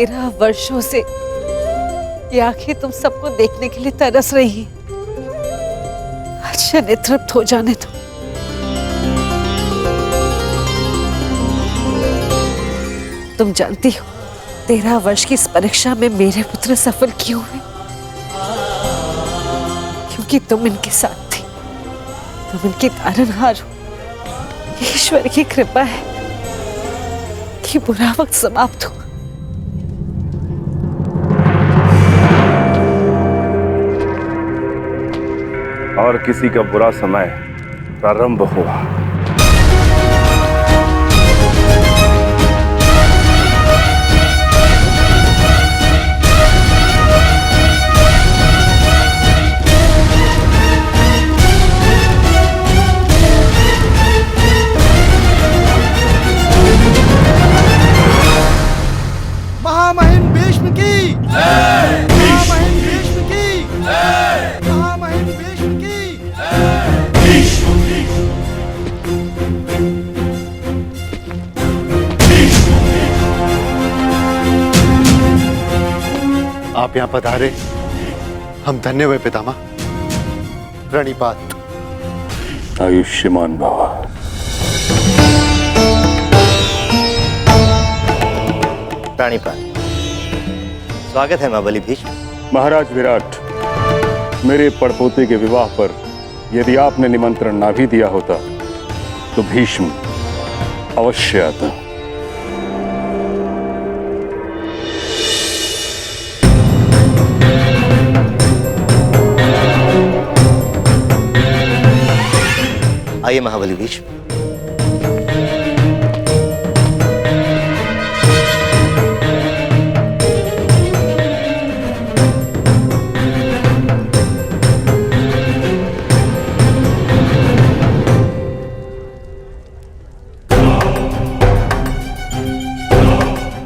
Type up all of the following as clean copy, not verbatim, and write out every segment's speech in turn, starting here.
13 वर्षों से ये आंखें तुम सबको देखने के लिए तरस रही हैं। अच्छा नेतृत्व हो जाने दो। तुम जानती हो 13 वर्ष की इस परीक्षा में मेरे पुत्र सफल क्यों हुए? क्योंकि तुम इनके साथ थी, तुम इनकी तारनहार हो। ईश्वर की कृपा है कि बुरा वक्त समाप्त हुआ। और किसी का बुरा समय प्रारंभ हुआ। महामहिम भीष्म की जय। महामहिम भीष्म की जय। महामहिम भीष्म की भीष्म आप यहाँ पधारे, हम धन्य हुए पितामह। प्रणिपात। आयुष्मान भव। प्राणिपात। स्वागत है महाबली भीष्म। महाराज विराट, मेरे पड़पोते के विवाह पर यदि आपने निमंत्रण ना भी दिया होता तो भीष्म अवश्य आता। आइए महाबली भीष्म।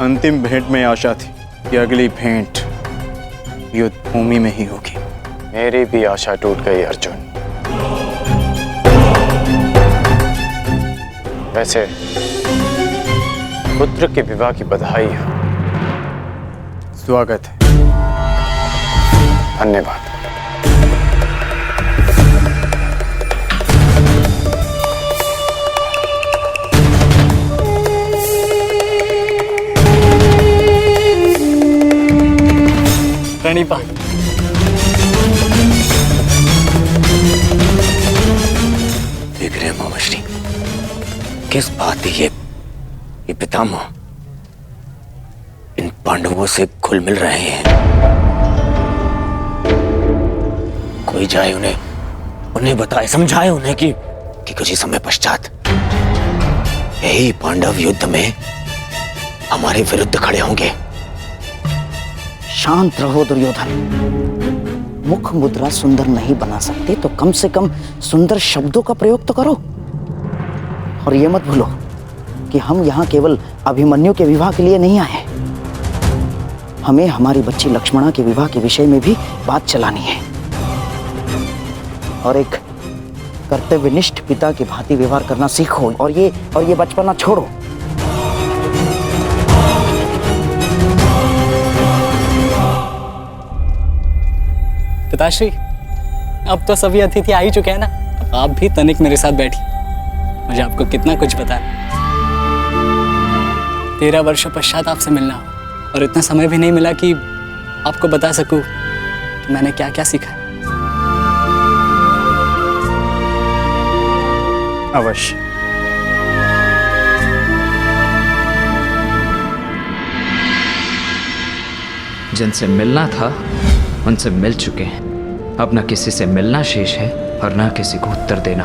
अंतिम भेंट में आशा थी कि अगली भेंट युद्ध भूमि में ही होगी। मेरी भी आशा टूट गई अर्जुन। वैसे पुत्र के विवाह की बधाई हो। स्वागत है। धन्यवाद। प्रणिपात। देख रहे हैं मामाश्री, किस बात की ये पितामह इन पांडवों से घुल मिल रहे हैं। कोई जाए उन्हें बताए, समझाए उन्हें कि कुछ ही समय पश्चात यही पांडव युद्ध में हमारे विरुद्ध खड़े होंगे। शांत रहो दुर्योधन। मुख मुद्रा सुंदर नहीं बना सकते तो कम से कम सुंदर शब्दों का प्रयोग तो करो। और ये मत भूलो कि हम यहाँ केवल अभिमन्यु के विवाह के लिए नहीं आए। हमें हमारी बच्ची लक्ष्मणा के विवाह के विषय में भी बात चलानी है और एक कर्तव्यनिष्ठ पिता की भांति व्यवहार करना सीखो और ये बचपना छोड़ो। पिताश्री, अब तो सभी अतिथि आ ही चुके हैं ना। अब आप भी तनिक मेरे साथ बैठिए। मुझे आपको कितना कुछ पता है। 13 वर्षों पश्चात आपसे मिलना हो और इतना समय भी नहीं मिला कि आपको बता सकूं कि मैंने क्या क्या सीखा है। अवश्य। जिनसे मिलना था उनसे मिल चुके हैं। अब न किसी से मिलना शेष है और न किसी को उत्तर देना।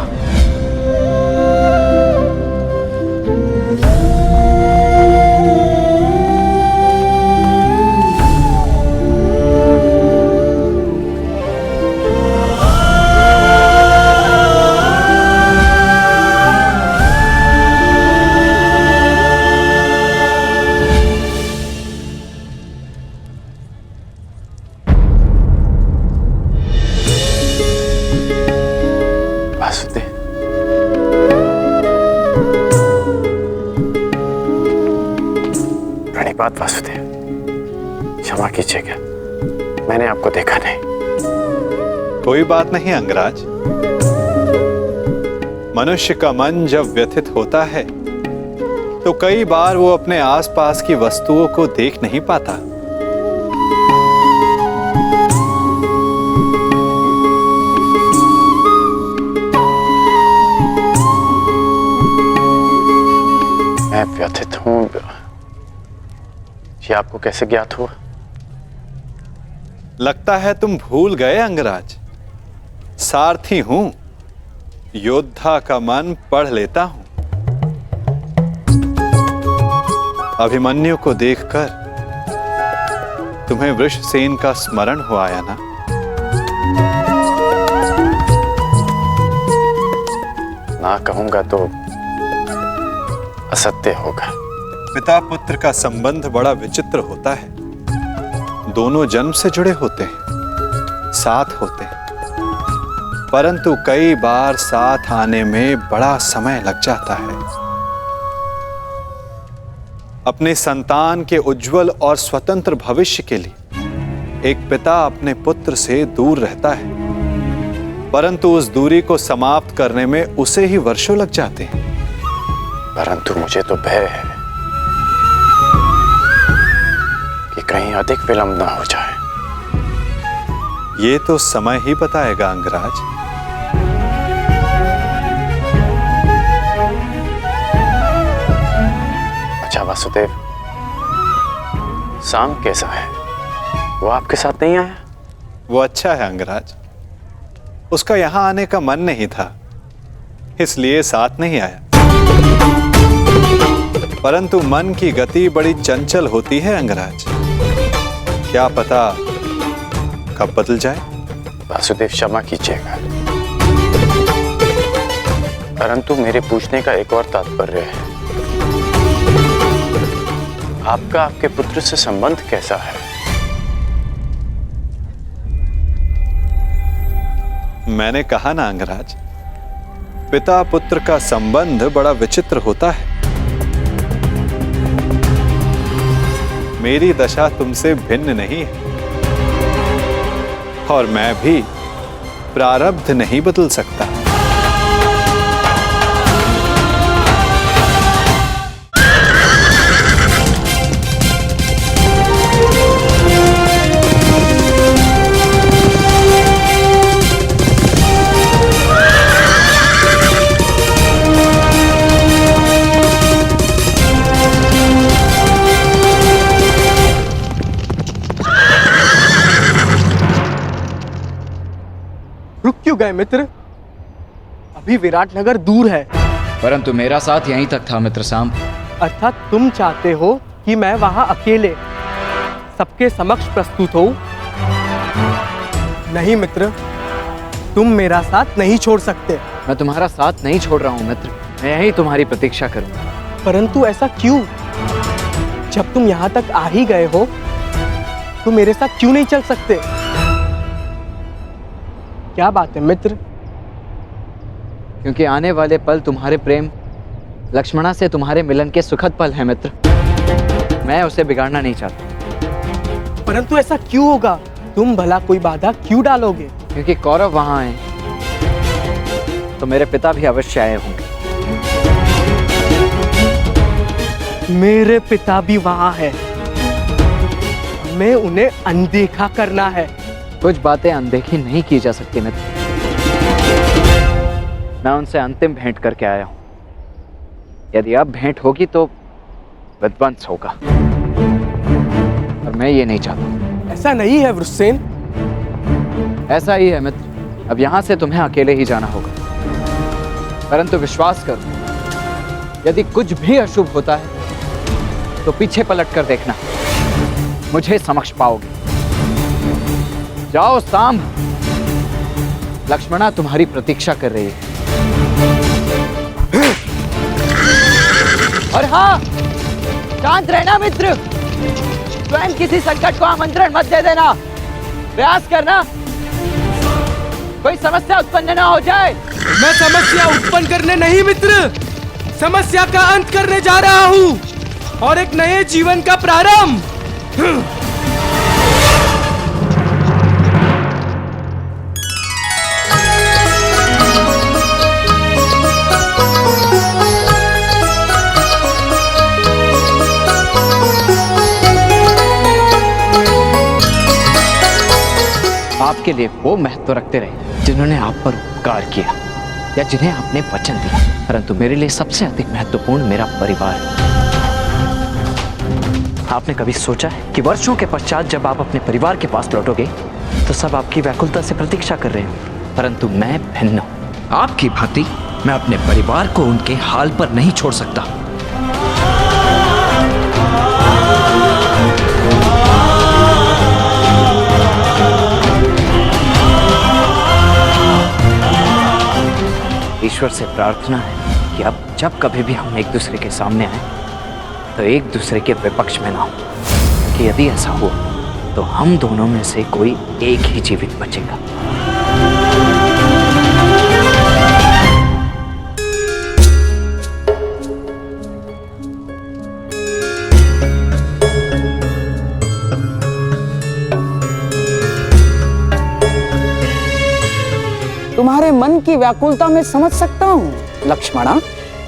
वासुदेव, क्षमा कीजिएगा, मैंने आपको देखा नहीं। कोई बात नहीं अंगराज। मनुष्य का मन जब व्यथित होता है तो कई बार वो अपने आसपास की वस्तुओं को देख नहीं पाता। मैं व्यथित हूं, ये आपको कैसे ज्ञात हुआ? लगता है तुम भूल गए अंगराज। सारथी हूं, योद्धा का मन पढ़ लेता हूं। अभिमन्यु को देखकर तुम्हें वृषसेन का स्मरण हो आया ना? ना कहूंगा तो असत्य होगा। पिता पुत्र का संबंध बड़ा विचित्र होता है। दोनों जन्म से जुड़े होते हैं, साथ होते हैं, परंतु कई बार साथ आने में बड़ा समय लग जाता है। अपने संतान के उज्जवल और स्वतंत्र भविष्य के लिए एक पिता अपने पुत्र से दूर रहता है, परंतु उस दूरी को समाप्त करने में उसे ही वर्षों लग जाते हैं। परंतु मुझे तो भय है कि कहीं अधिक विलंब ना हो जाए। ये तो समय ही बताएगा अंगराज। अच्छा वासुदेव, शाम कैसा है? वो आपके साथ नहीं आया? वो अच्छा है अंगराज। उसका यहां आने का मन नहीं था, इसलिए साथ नहीं आया। परंतु मन की गति बड़ी चंचल होती है अंगराज। क्या पता कब बदल जाए। वासुदेव क्षमा कीजिएगा, परंतु मेरे पूछने का एक और तात्पर्य है। आपका आपके पुत्र से संबंध कैसा है? मैंने कहा ना अंगराज, पिता पुत्र का संबंध बड़ा विचित्र होता है। मेरी दशा तुमसे भिन्न नहीं है और मैं भी प्रारब्ध नहीं बदल सकता। रुक क्यों गए मित्र? अभी विराटनगर दूर है। परंतु मेरा साथ यहीं तक था मित्र सांब। अर्थात तुम चाहते हो कि मैं वहां अकेले सबके समक्ष प्रस्तुत हूं? नहीं मित्र, तुम मेरा साथ नहीं छोड़ सकते। मैं तुम्हारा साथ नहीं छोड़ रहा हूँ मित्र, मैं यहीं तुम्हारी प्रतीक्षा करूंगा। परंतु ऐसा क्यों? जब तुम यहाँ तक आ ही गए हो तो मेरे साथ क्यों नहीं चल सकते? क्या बात है मित्र? क्योंकि आने वाले पल तुम्हारे प्रेम लक्ष्मणा से तुम्हारे मिलन के सुखद पल हैं मित्र। मैं उसे बिगाड़ना नहीं चाहता। परंतु ऐसा क्यों होगा? तुम भला कोई बाधा क्यों डालोगे? क्योंकि कौरव वहां आए तो मेरे पिता भी अवश्य आए होंगे। मेरे पिता भी वहां है। हमें उन्हें अनदेखा करना है। कुछ बातें अनदेखी नहीं की जा सकती मित्र। मैं उनसे अंतिम भेंट करके आया हूं। यदि अब भेंट होगी तो विध्वंस होगा और मैं ये नहीं चाहता। ऐसा नहीं है वृषसेन। ऐसा ही है मित्र। अब यहां से तुम्हें अकेले ही जाना होगा। परंतु विश्वास करो, यदि कुछ भी अशुभ होता है तो पीछे पलट कर देखना, मुझे समक्ष पाओगे। जाओ सांब, लक्ष्मणा तुम्हारी प्रतीक्षा कर रही है। और हाँ, शांत रहना मित्र। स्वयं किसी संकट को आमंत्रण मत दे देना। प्रयास करना कोई समस्या उत्पन्न ना हो जाए। मैं समस्या उत्पन्न करने नहीं मित्र, समस्या का अंत करने जा रहा हूँ और एक नए जीवन का प्रारंभ। आपके लिए वो महत्व रखते रहे जिन्होंने आप पर उपकार किया या जिन्हें आपने वचन दिया, परंतु मेरे लिए सबसे अधिक महत्वपूर्ण मेरा परिवार है। आपने कभी सोचा है कि वर्षों के पश्चात जब आप अपने परिवार के पास लौटोगे तो सब आपकी व्याकुलता से प्रतीक्षा कर रहे हो, परंतु मैं भिन्न हूं। आपकी भांति मैं अपने परिवार को उनके हाल पर नहीं छोड़ सकता। ईश्वर से प्रार्थना है कि अब जब कभी भी हम एक दूसरे के सामने आए तो एक दूसरे के विपक्ष में ना हो, कि यदि ऐसा हुआ तो हम दोनों में से कोई एक ही जीवित बचेगा। तुम्हारे मन की व्याकुलता में समझ सकता हूँ लक्ष्मणा,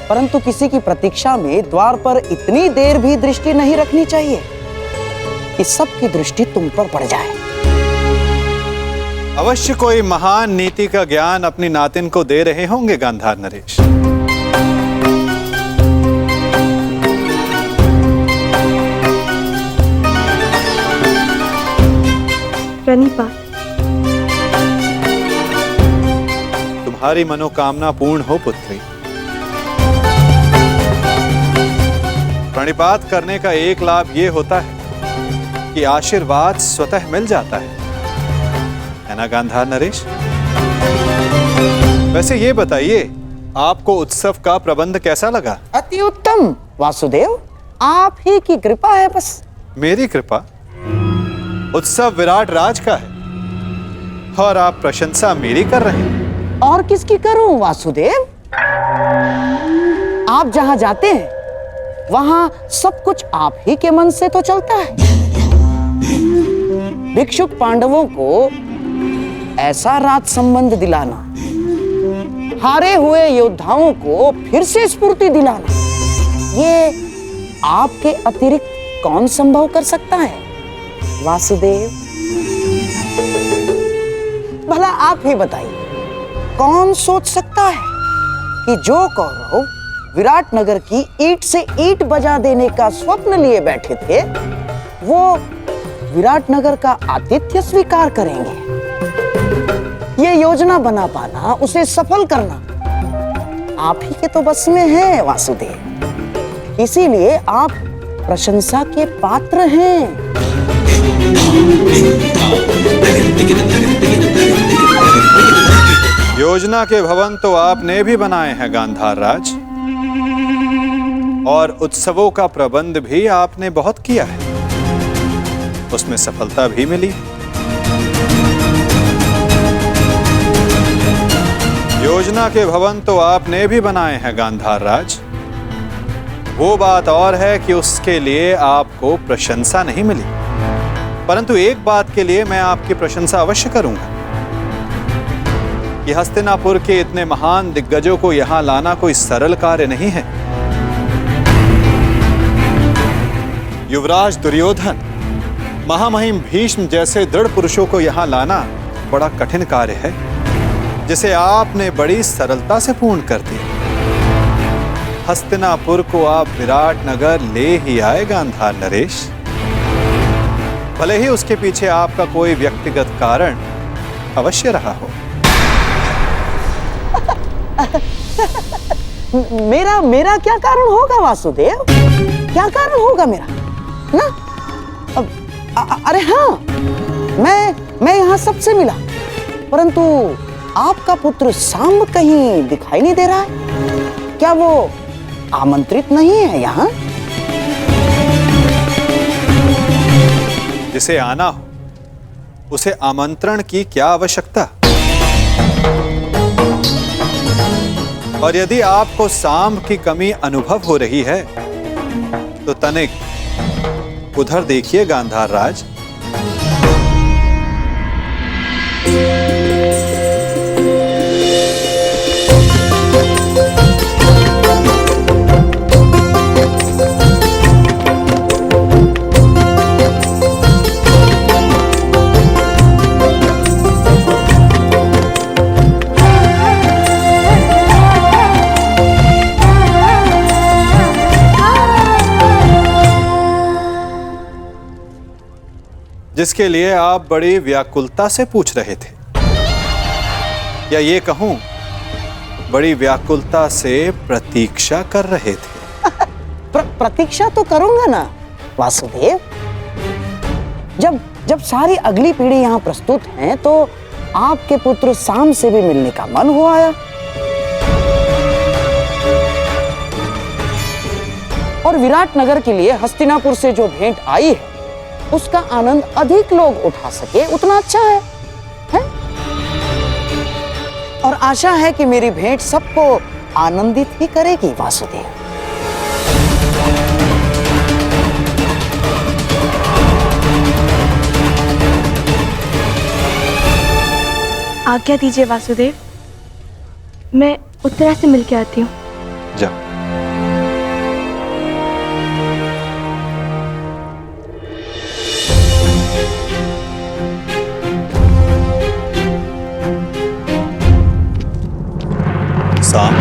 परंतु किसी की प्रतीक्षा में द्वार पर इतनी देर भी दृष्टि नहीं रखनी चाहिए कि सबकी दृष्टि तुम पर पड़ जाए। अवश्य कोई महान नीति का ज्ञान अपनी नातिन को दे रहे होंगे गांधार नरेश। प्रणिपात। तुम्हारी मनोकामना पूर्ण हो पुत्री। प्रणिपात करने का एक लाभ ये होता है कि आशीर्वाद स्वतः मिल जाता है ना गांधार नरेश? वैसे ये बताइए, आपको उत्सव का प्रबंध कैसा लगा? अति उत्तम वासुदेव, आप ही की कृपा है बस। मेरी कृपा? उत्सव विराट राज का है और आप प्रशंसा मेरी कर रहे हैं। और किसकी करूं वासुदेव? आप जहां जाते हैं वहां सब कुछ आप ही के मन से तो चलता है। भिक्षुक पांडवों को ऐसा राज संबंध दिलाना, हारे हुए योद्धाओं को फिर से स्फूर्ति दिलाना, ये आपके अतिरिक्त कौन संभव कर सकता है वासुदेव? भला आप ही बताइए, कौन सोच सकता है कि जो कौरव विराट नगर की ईंट से ईंट बजा देने का स्वप्न लिए बैठे थे, वो विराट नगर का आतिथ्य स्वीकार करेंगे? ये योजना बना पाना, उसे सफल करना आप ही के तो बस में है वासुदेव। इसीलिए आप प्रशंसा के पात्र हैं। योजना के भवन तो आपने भी बनाए हैं गांधार राज, और उत्सवों का प्रबंध भी आपने बहुत किया है, उसमें सफलता भी मिली। योजना के भवन तो आपने भी बनाए हैं गांधार राज, वो बात और है कि उसके लिए आपको प्रशंसा नहीं मिली, परंतु एक बात के लिए मैं आपकी प्रशंसा अवश्य करूंगा कि हस्तिनापुर के इतने महान दिग्गजों को यहां लाना कोई सरल कार्य नहीं है। युवराज दुर्योधन, महामहिम भीष्म जैसे दृढ़ पुरुषों को यहां लाना बड़ा कठिन कार्य है, जिसे आपने बड़ी सरलता से पूर्ण कर दिया। हस्तिनापुर को आप विराट नगर ले ही आए गांधार नरेश, भले ही उसके पीछे आपका कोई व्यक्तिगत कारण अवश्य रहा हो। मेरा क्या कारण होगा वासुदेव? क्या कारण होगा मेरा ना? अरे हाँ, मैं यहाँ सबसे मिला, परंतु आपका पुत्र सांब कहीं दिखाई नहीं दे रहा है। क्या वो आमंत्रित नहीं है यहाँ? जिसे आना हो उसे आमंत्रण की क्या आवश्यकता? और यदि आपको सांब की कमी अनुभव हो रही है तो तनिक उधर देखिए गांधार राज। जिसके लिए आप बड़ी व्याकुलता से पूछ रहे थे, या ये कहूं बड़ी व्याकुलता से प्रतीक्षा कर रहे थे। प्रतीक्षा तो करूंगा ना वासुदेव। जब सारी अगली पीढ़ी यहाँ प्रस्तुत है तो आपके पुत्र साम से भी मिलने का मन हो आया, और विराट नगर के लिए हस्तिनापुर से जो भेंट आई है उसका आनंद अधिक लोग उठा सके उतना अच्छा है? और आशा है कि मेरी भेंट सबको आनंदित ही करेगी वासुदेव। आज्ञा दीजिए वासुदेव, मैं उत्तरा से मिलके आती हूँ। जाओ। साम,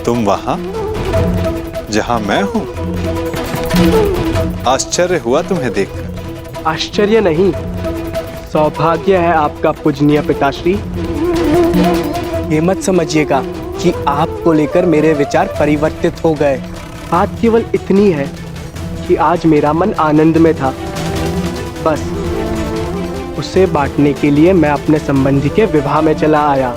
तुम वहां जहां मैं हूं? आश्चर्य हुआ तुम्हें देखकर। आश्चर्य नहीं, सौभाग्य है आपका पूजनीय पिताश्री। ये मत समझिएगा कि आपको लेकर मेरे विचार परिवर्तित हो गए। बात केवल इतनी है कि आज मेरा मन आनंद में था, बस उसे बांटने के लिए मैं अपने संबंधी के विवाह में चला आया।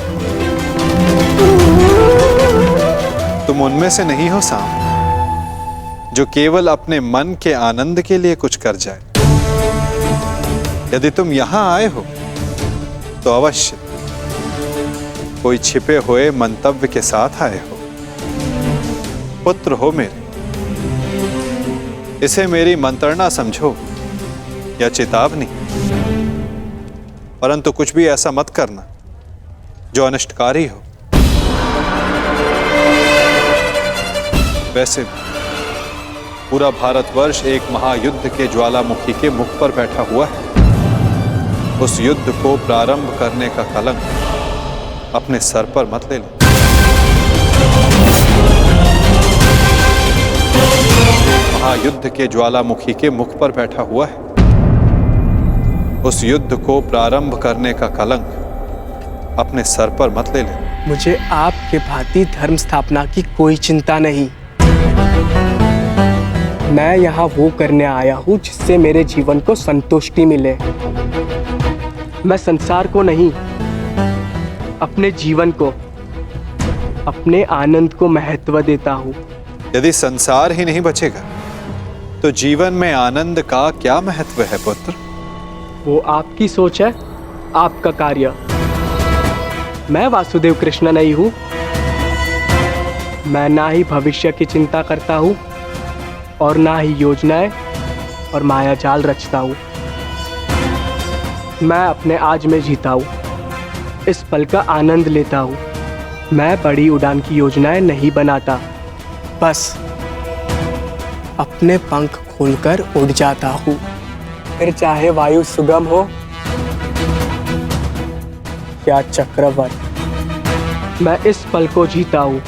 तुम उनमें से नहीं हो साम, जो केवल अपने मन के आनंद के लिए कुछ कर जाए। यदि तुम यहां आए हो तो अवश्य कोई छिपे हुए मंतव्य के साथ आए हो। पुत्र हो मेरे, इसे मेरी मंत्रणा समझो या चेतावनी, परंतु कुछ भी ऐसा मत करना जो अनिष्टकारी हो। वैसे पूरा भारतवर्ष एक महायुद्ध के ज्वालामुखी के मुख पर बैठा हुआ है। उस युद्ध को प्रारंभ करने का कलंक अपने सर पर मत ले लो। महायुद्ध के ज्वालामुखी के मुख पर बैठा हुआ है। उस युद्ध को प्रारंभ करने का कलंक अपने सर पर मत ले ले। मुझे आपके भांति धर्म स्थापना की कोई चिंता नहीं। मैं यहाँ वो करने आया हूँ जिससे मेरे जीवन को संतुष्टि मिले। मैं संसार को नहीं, अपने जीवन को, अपने आनंद को महत्व देता हूँ। यदि संसार ही नहीं बचेगा तो जीवन में आनंद का क्या महत्व है पुत्र? वो आपकी सोच है, आपका कार्य। मैं वासुदेव कृष्ण नहीं हूँ। मैं ना ही भविष्य की चिंता करता हूँ और ना ही योजनाएं और माया जाल रचता हूँ। मैं अपने आज में जीता हूँ, इस पल का आनंद लेता हूँ। मैं बड़ी उड़ान की योजनाएं नहीं बनाता, बस अपने पंख खोलकर उड़ जाता हूँ। फिर चाहे वायु सुगम हो या चक्रवात, मैं इस पल को जीता हूँ।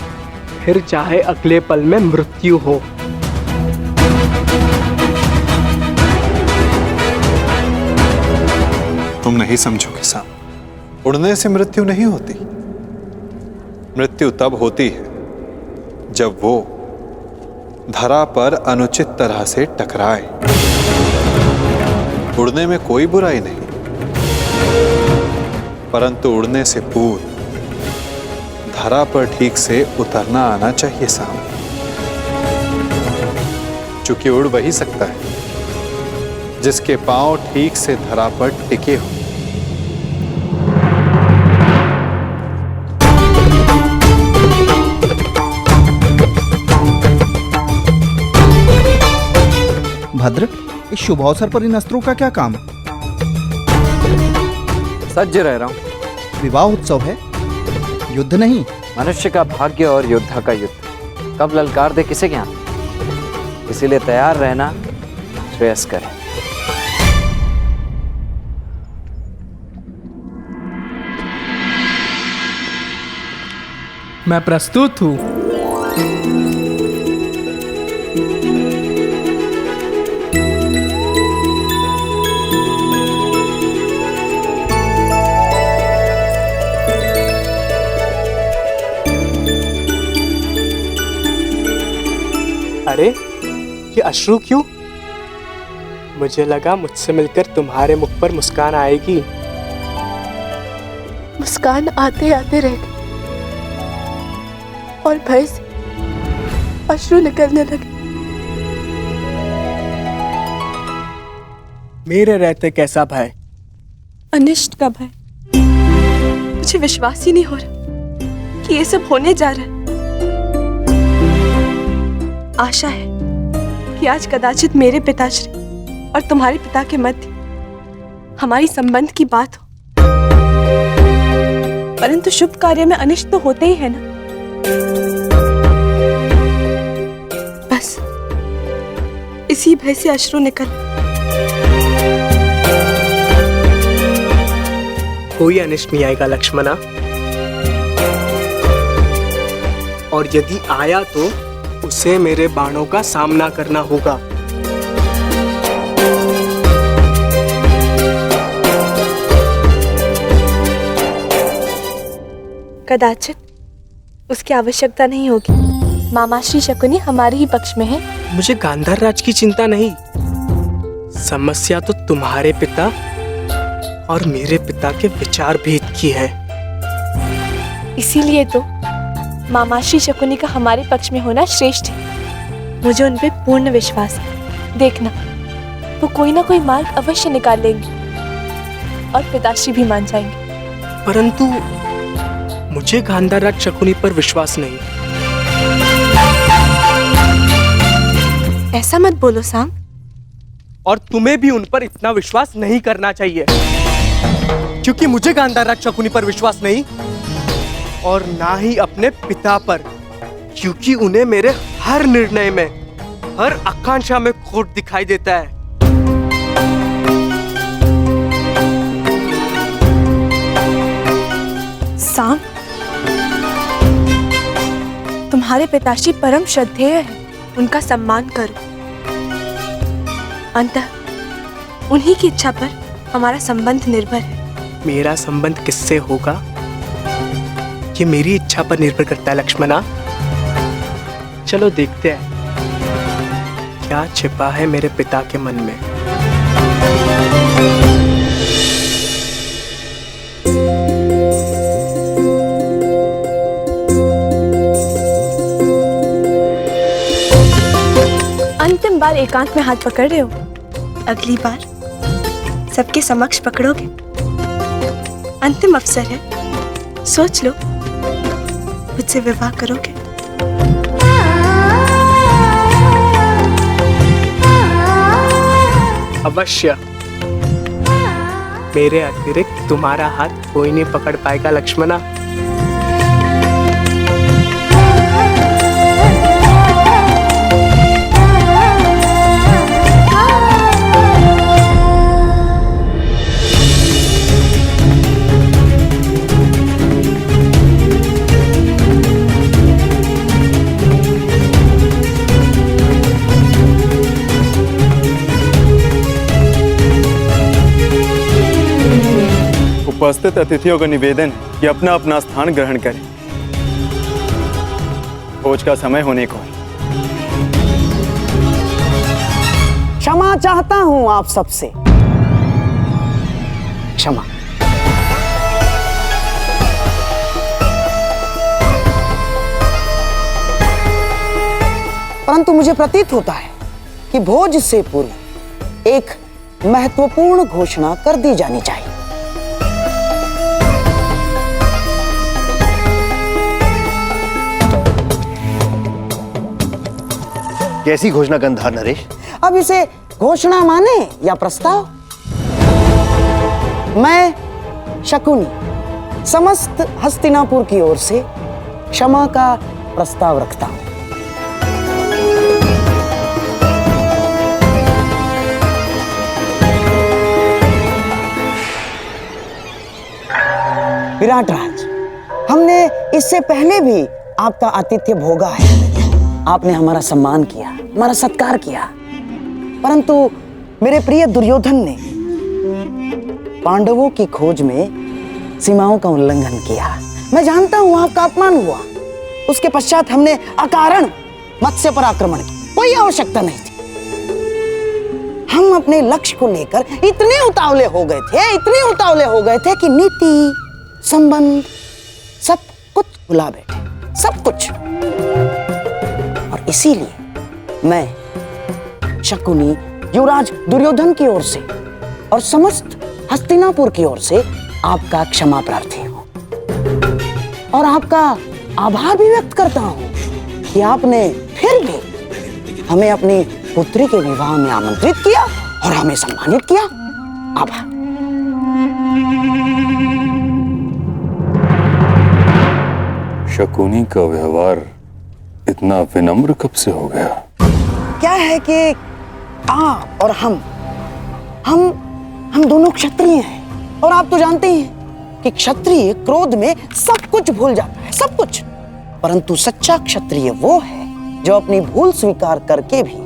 फिर चाहे अगले पल में मृत्यु हो। तुम नहीं समझोगे साम, उड़ने से मृत्यु नहीं होती। मृत्यु तब होती है जब वो धरा पर अनुचित तरह से टकराए। उड़ने में कोई बुराई नहीं, परंतु उड़ने से पूर्व धरा पर ठीक से उतरना आना चाहिए साम। चूंकि उड़ वही सकता है जिसके पांव ठीक से धरा पर टिके हो। भद्र, इस शुभ अवसर पर इन अस्त्रों का क्या काम? सज्ज रह रहा हूँ। विवाह उत्सव है, युद्ध नहीं। मनुष्य का भाग्य और योद्धा का युद्ध कब ललकार दे किसे ज्ञान। इसीलिए तैयार रहना श्रेयस्कर है। मैं प्रस्तुत हूँ। अरे ये अश्रु क्यों? मुझे लगा मुझसे मिलकर तुम्हारे मुख पर मुस्कान आएगी। मुस्कान आते आते रह गई और भय से अश्रु निकलने लगे। मेरे रहते कैसा भय? अनिष्ट का भय। मुझे विश्वास ही नहीं हो रहा कि ये सब होने जा रहा है। आशा है कि आज कदाचित मेरे पिताश्री और तुम्हारे पिता के मध्य हमारी संबंध की बात हो, परंतु शुभ कार्य में अनिष्ट तो होते ही है ना। बस इसी भय से अश्रु निकल। कोई अनिष्ट नहीं आएगा लक्ष्मणा, और यदि आया तो उसे मेरे बाणों का सामना करना होगा। कदाचित उसकी आवश्यकता नहीं होगी। मामाश्री शकुनी हमारे ही पक्ष में है। मुझे गांधार राज की चिंता नहीं, समस्या तो तुम्हारे पिता और मेरे पिता के विचार भेद की है। इसीलिए तो मामाश्री शकुनी का हमारे पक्ष में होना श्रेष्ठ है। मुझे उन पे पूर्ण विश्वास है। देखना, वो कोई ना कोई मार्ग अवश्य निकाल लेंगे और पिताश्री भी मान जाएंगे। परंतु मुझे गांधार राज शकुनी पर विश्वास नहीं। ऐसा मत बोलो साम। और तुम्हें भी उन पर इतना विश्वास नहीं करना चाहिए, क्योंकि मुझे गांधार राज शकुनी पर विश्वास नहीं, और ना ही अपने पिता पर, क्योंकि उन्हें मेरे हर निर्णय में, हर आकांक्षा में खोट दिखाई देता है। साम, तुम्हारे पिताश्री परम श्रद्धेय है, उनका सम्मान करो। अंततः उन्हीं की इच्छा पर हमारा संबंध निर्भर है। मेरा संबंध किससे होगा ये मेरी इच्छा पर निर्भर करता है लक्ष्मणा। चलो देखते हैं क्या छिपा है मेरे पिता के मन में। अंतिम बार एकांत में हाथ पकड़ रहे हो, अगली बार सबके समक्ष पकड़ोगे। अंतिम अवसर है, सोच लो, मुझसे विवाह करोगे? अवश्य। मेरे अतिरिक्त तुम्हारा हाथ कोई नहीं पकड़ पाएगा लक्ष्मणा। उपस्थित अतिथियों का निवेदन है कि अपना अपना स्थान ग्रहण करें। भोज का समय होने को। क्षमा चाहता हूं आप सबसे, क्षमा। परंतु मुझे प्रतीत होता है कि भोज से पूर्व एक महत्वपूर्ण घोषणा कर दी जानी चाहिए। कैसी घोषणा गंधार नरेश? अब इसे घोषणा माने या प्रस्ताव? मैं शकुनी समस्त हस्तिनापुर की ओर से क्षमा का प्रस्ताव रखता हूं। विराट राज, हमने इससे पहले भी आपका आतिथ्य भोगा है, आपने हमारा सम्मान किया, हमारा सत्कार किया, परंतु मेरे प्रिय दुर्योधन ने पांडवों की खोज में सीमाओं का उल्लंघन किया। मैं जानता हूं आपका अपमान हुआ, उसके पश्चात हमने अकारण मत्स्य पर आक्रमण किया, कोई आवश्यकता नहीं थी। हम अपने लक्ष्य को लेकर इतने उतावले हो गए थे कि नीति, संबंध, सब कुछ भुला बैठे, सब कुछ। और इसीलिए मैं शकुनी, युवराज दुर्योधन की ओर से और समस्त हस्तिनापुर की ओर से आपका क्षमा प्रार्थी हूं और आपका आभार भी व्यक्त करता हूं कि आपने फिर भी हमें अपनी पुत्री के विवाह में आमंत्रित किया और हमें सम्मानित किया। आभार। शकुनी का व्यवहार इतना विनम्र कब से हो गया? क्या है कि आप और हम दोनों क्षत्रिय हैं और आप तो जानते ही हैं कि क्षत्रिय क्रोध में सब कुछ भूल जाता है, सब कुछ। परंतु सच्चा क्षत्रिय वो है जो अपनी भूल स्वीकार करके भी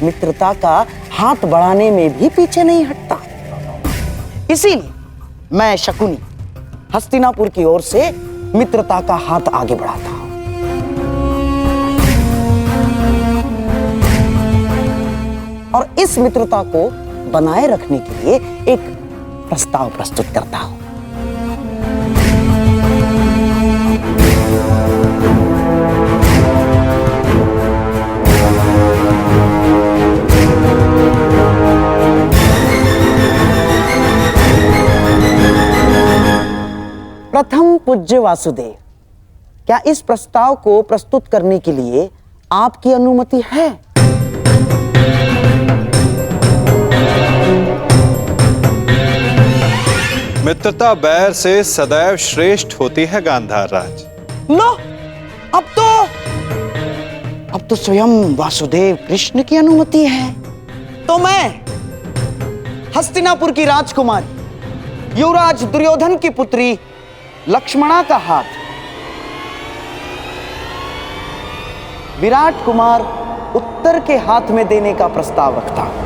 मित्रता का हाथ बढ़ाने में भी पीछे नहीं हटता। इसीलिए मैं शकुनी हस्तिनापुर की ओर से मित्रता का हाथ आगे बढ़ाता हूं। और इस मित्रता को बनाए रखने के लिए एक प्रस्ताव प्रस्तुत करता हूं। प्रथम पूज्य वासुदेव, क्या इस प्रस्ताव को प्रस्तुत करने के लिए आपकी अनुमति है? मित्रता बैर से सदैव श्रेष्ठ होती है गांधार राज। लो, अब तो स्वयं वासुदेव कृष्ण की अनुमति है। तो मैं हस्तिनापुर की राजकुमारी युवराज दुर्योधन की पुत्री लक्ष्मणा का हाथ विराट कुमार उत्तर के हाथ में देने का प्रस्ताव रखता हूं।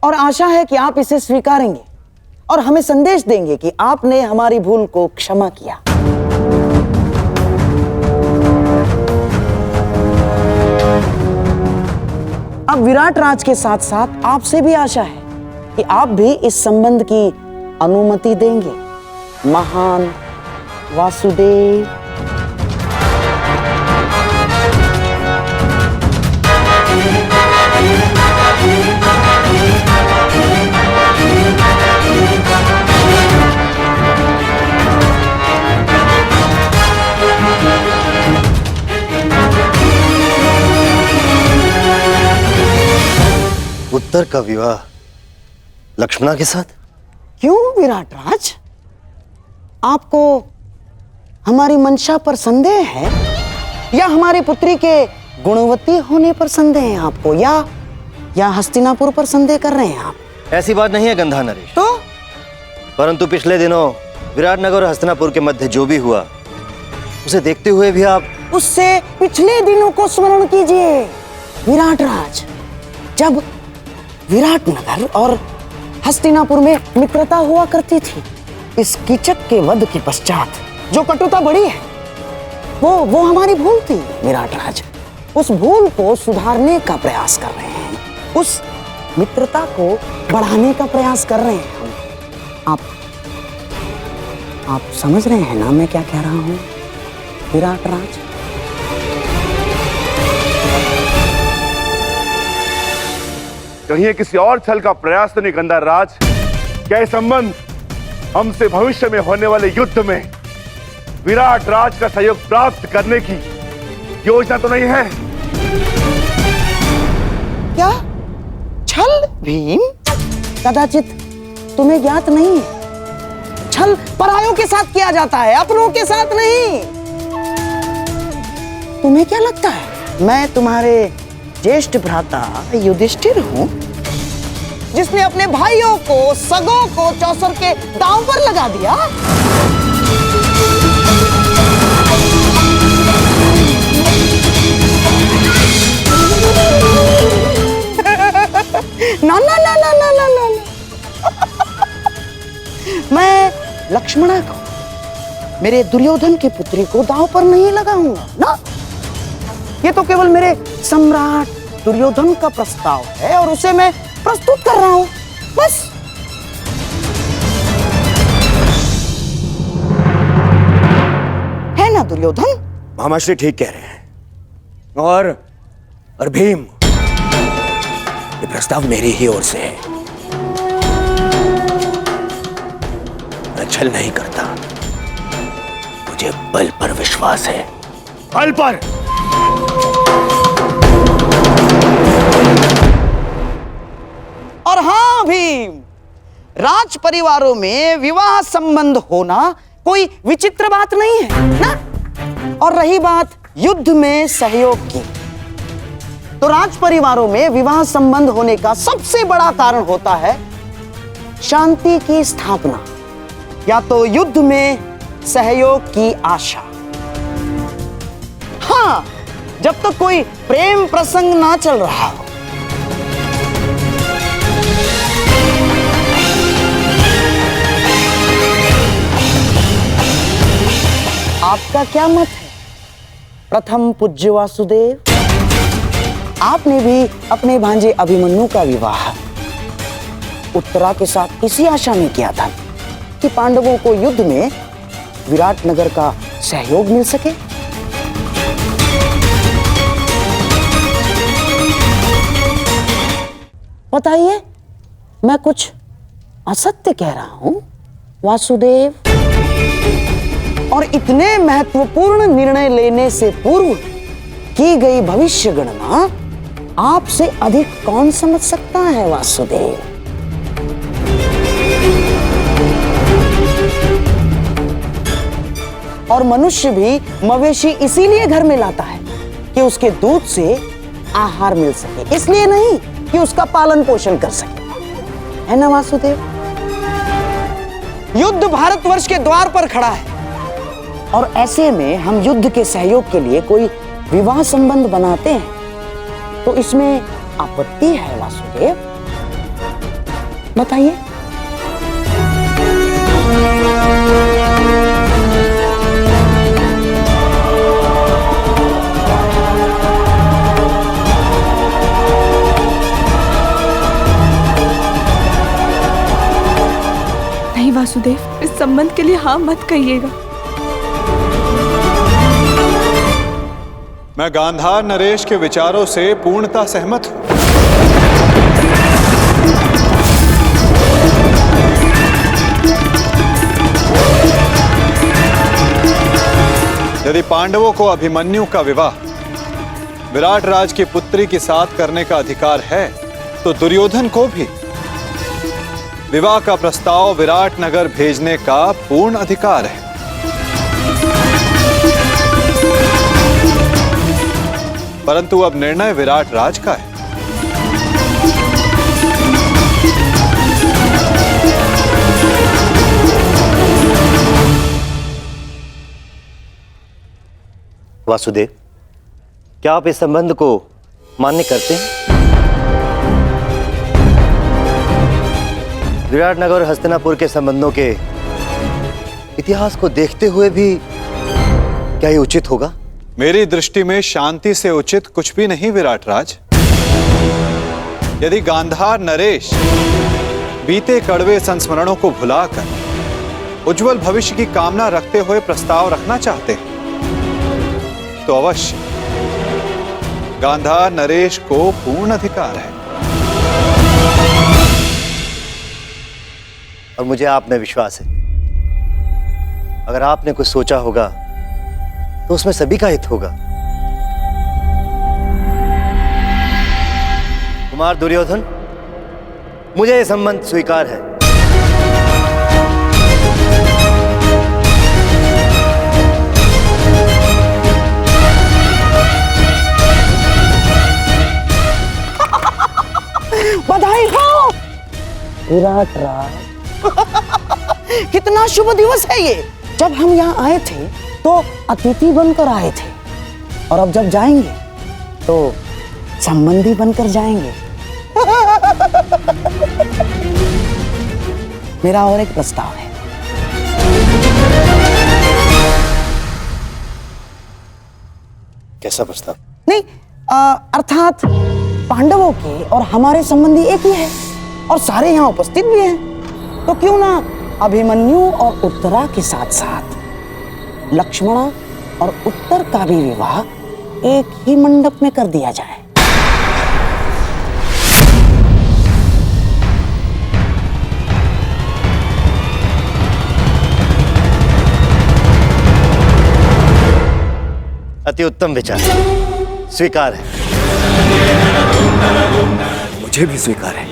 और आशा है कि आप इसे स्वीकारेंगे और हमें संदेश देंगे कि आपने हमारी भूल को क्षमा किया। अब विराट राज के साथ साथ आपसे भी आशा है कि आप भी इस संबंध की अनुमति देंगे। महान वासुदेव। उत्तर का विवाह लक्ष्मणा के साथ? क्यों विराट राज, आपको हमारी मंशा पर संदेह है या हमारी पुत्री के गुणवती होने पर संदेह है आपको, या हस्तिनापुर पर संदेह कर रहे हैं आप? ऐसी बात नहीं है गंधा नरेश। तो परंतु पिछले दिनों विराटनगर और हस्तिनापुर के मध्य जो भी हुआ उसे देखते हुए भी आप उससे पिछले दिनों को स्मरण कीजिए विराट राज, जब विराटनगर और हस्तिनापुर में मित्रता हुआ करती थी। इस कीचक के वध के पश्चात जो कटुता बढ़ी है वो हमारी भूल थी विराट राज। उस भूल को सुधारने का प्रयास कर रहे हैं, उस मित्रता को बढ़ाने का प्रयास कर रहे हैं हम। आप समझ रहे हैं ना मैं क्या कह रहा हूं विराट राज? कहीं किसी और छल का प्रयास तो नहीं गंधार राज? क्या संबंध हमसे भविष्य में होने वाले युद्ध में विराट राज का सहयोग प्राप्त करने की योजना तो नहीं है? क्या छल भीम? कदाचित तुम्हें ज्ञात नहीं है, छल परायों के साथ किया जाता है, अपनों के साथ नहीं। तुम्हें क्या लगता है मैं तुम्हारे ज्येष्ठ भ्राता युधिष्ठिर हूँ, जिसने अपने भाइयों को, सगों को चौसर के दांव पर लगा दिया? ना ना ना ना ना ना ना मैं लक्ष्मणा को, मेरे दुर्योधन की पुत्री को दांव पर नहीं लगाऊंगा ना। ये तो केवल मेरे सम्राट दुर्योधन का प्रस्ताव है और उसे मैं प्रस्तुत कर रहा हूं, बस। है ना दुर्योधन? मामाश्री ठीक कह रहे हैं। और भीम, ये प्रस्ताव मेरी ही ओर से है। मैं छल नहीं करता, मुझे बल पर विश्वास है। बल पर। और हाँ भीम, राज परिवारों में विवाह संबंध होना कोई विचित्र बात नहीं है ना। और रही बात युद्ध में सहयोग की, तो राज परिवारों में विवाह संबंध होने का सबसे बड़ा कारण होता है शांति की स्थापना, या तो युद्ध में सहयोग की आशा। हाँ, जब तक कोई प्रेम प्रसंग ना चल रहा हो। आपका क्या मत है प्रथम पूज्य वासुदेव? आपने भी अपने भांजे अभिमन्यु का विवाह उत्तरा के साथ इसी आशा में किया था कि पांडवों को युद्ध में विराटनगर का सहयोग मिल सके। बताइए, मैं कुछ असत्य कह रहा हूं वासुदेव? और इतने महत्वपूर्ण निर्णय लेने से पूर्व की गई भविष्य गणना आपसे अधिक कौन समझ सकता है वासुदेव? और मनुष्य भी मवेशी इसीलिए घर में लाता है कि उसके दूध से आहार मिल सके, इसलिए नहीं कि उसका पालन पोषण कर सके, है ना वासुदेव? युद्ध भारतवर्ष के द्वार पर खड़ा है और ऐसे में हम युद्ध के सहयोग के लिए कोई विवाह संबंध बनाते हैं तो इसमें आपत्ति है वासुदेव? बताइए। नहीं वासुदेव, इस संबंध के लिए हाँ मत कहिएगा। मैं गांधार नरेश के विचारों से पूर्णतः सहमत हूं। यदि पांडवों को अभिमन्यु का विवाह विराट राज की पुत्री के साथ करने का अधिकार है, तो दुर्योधन को भी विवाह का प्रस्ताव विराट नगर भेजने का पूर्ण अधिकार है। परंतु अब निर्णय विराट राज का है। वासुदेव, क्या आप इस संबंध को मान्य करते हैं? विराटनगर और हस्तिनापुर के संबंधों के इतिहास को देखते हुए भी क्या ये उचित होगा? मेरी दृष्टि में शांति से उचित कुछ भी नहीं विराट राज। यदि गांधार नरेश बीते कड़वे संस्मरणों को भुलाकर उज्जवल भविष्य की कामना रखते हुए प्रस्ताव रखना चाहते हैं तो अवश्य गांधार नरेश को पूर्ण अधिकार है। और मुझे आप में विश्वास है, अगर आपने कुछ सोचा होगा तो उसमें सभी का हित होगा। कुमार दुर्योधन, मुझे यह संबंध स्वीकार है। विराट राज। कितना शुभ दिवस है ये। जब हम यहाँ आए थे तो अतिथि बनकर आए थे, और अब जब जाएंगे तो संबंधी बनकर जाएंगे। मेरा और एक प्रस्ताव है। कैसा प्रस्ताव? नहीं, अर्थात पांडवों के और हमारे संबंधी एक ही है, और सारे यहाँ उपस्थित भी हैं, तो क्यों ना अभिमन्यु और उत्तरा के साथ साथ लक्ष्मणा और उत्तर का भी विवाह एक ही मंडप में कर दिया जाए। अति उत्तम विचार, स्वीकार है। मुझे भी स्वीकार है।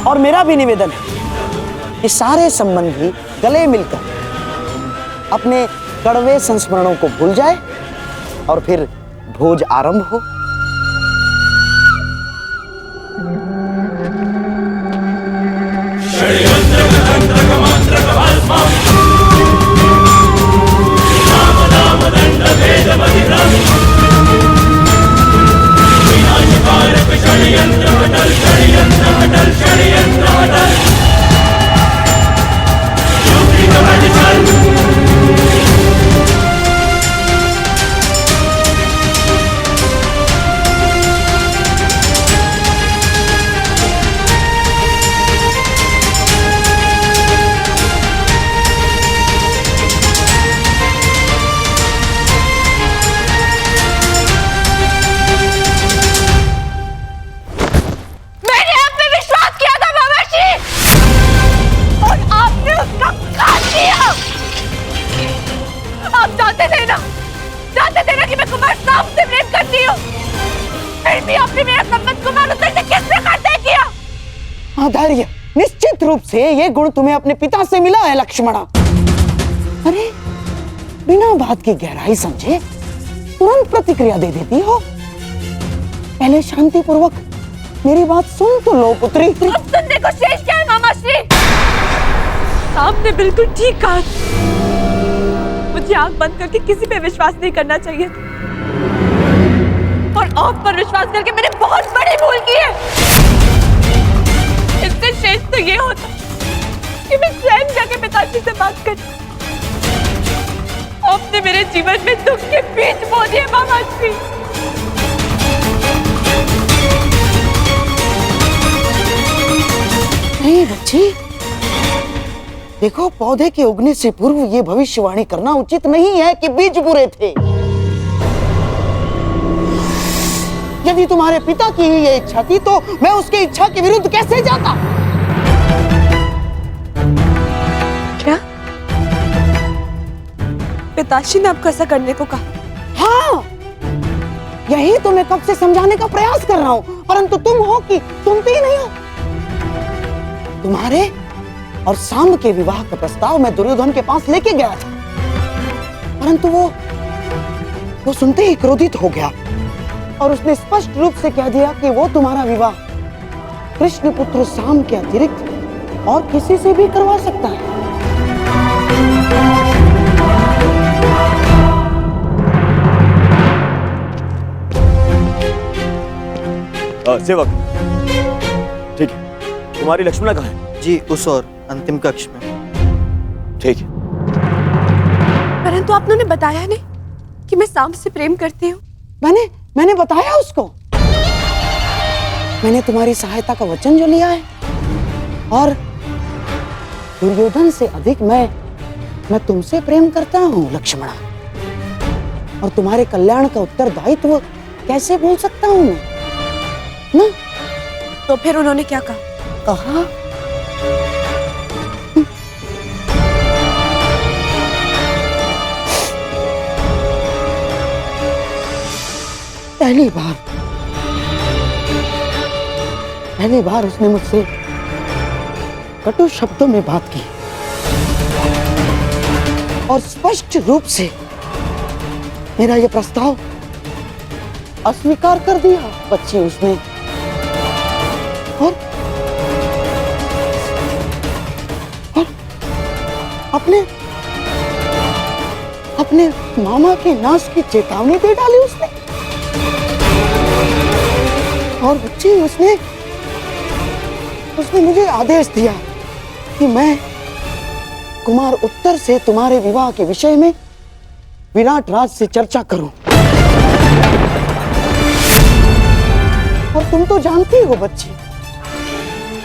और मेरा भी निवेदन है कि सारे संबंधी गले मिलकर अपने कड़वे संस्मरणों को भूल जाए और फिर भोज आरंभ हो। धैर्य, निश्चित रूप से ये गुण तुम्हें अपने पिता से मिला है लक्ष्मणा। अरे बिना बात की गहराई समझे तुरंत प्रतिक्रिया दे देती हो। पहले शांति पूर्वक मेरी बात सुन तो लो पुत्री। अब सुनने को शेष क्या है मामाश्री? आपने बिल्कुल ठीक कहा। मुझे आंख बंद करके किसी पे विश्वास नहीं करना चाहिए, और आप पर विश्वास करके मैंने बहुत बड़ी भूल की है। इससे शेष तो ये होता कि मैं स्वयं जाके पिताजी से बात कर। आपने मेरे जीवन में दुख के बीज बो दिए मामाश्री। नहीं बच्ची, देखो पौधे के उगने से पूर्व ये भविष्यवाणी करना उचित नहीं है कि बीज बुरे थे। यदि तुम्हारे पिता की ही ये इच्छा थी तो मैं उसकी इच्छा के विरुद्ध कैसे जाता? क्या पिताश्री ने आपको ऐसा करने को कहा? हाँ, यही तो मैं कब से समझाने का प्रयास कर रहा हूँ, परंतु तुम हो कि सुनते ही नहीं हो। तुम्हारे और सांब के विवाह का प्रस्ताव मैं दुर्योधन के पास लेके गया था, परंतु वो सुनते ही क्रोधित हो गया और उसने स्पष्ट रूप से कह दिया कि वो तुम्हारा विवाह कृष्ण पुत्र सांब के अतिरिक्त और किसी से भी करवा सकता है। सेवक, ठीक है, तुम्हारी लक्ष्मणा कहाँ है? जी उस और अंतिम कक्ष में। ठीक है। परंतु आपने उन्हें बताया नहीं कि मैं सांब से प्रेम करती हूँ। मैंने बताया उसको। मैंने तुम्हारी सहायता का वचन जो लिया है, और दुर्योधन से अधिक मैं तुमसे प्रेम करता हूँ लक्ष्मणा, और तुम्हारे कल्याण का उत्तरदायित्व कैसे भूल सकता हूँ मैं ना? तो फिर उन्होंने क्या कहा? पहली बार उसने मुझसे कटु शब्दों में बात की और स्पष्ट रूप से मेरा यह प्रस्ताव अस्वीकार कर दिया बच्ची उसने, और अपने अपने मामा के नाश की चेतावनी दे डाली उसने। और बच्ची उसने मुझे आदेश दिया कि मैं कुमार उत्तर से तुम्हारे विवाह के विषय में विराट राज से चर्चा करूं। और तुम तो जानती हो बच्ची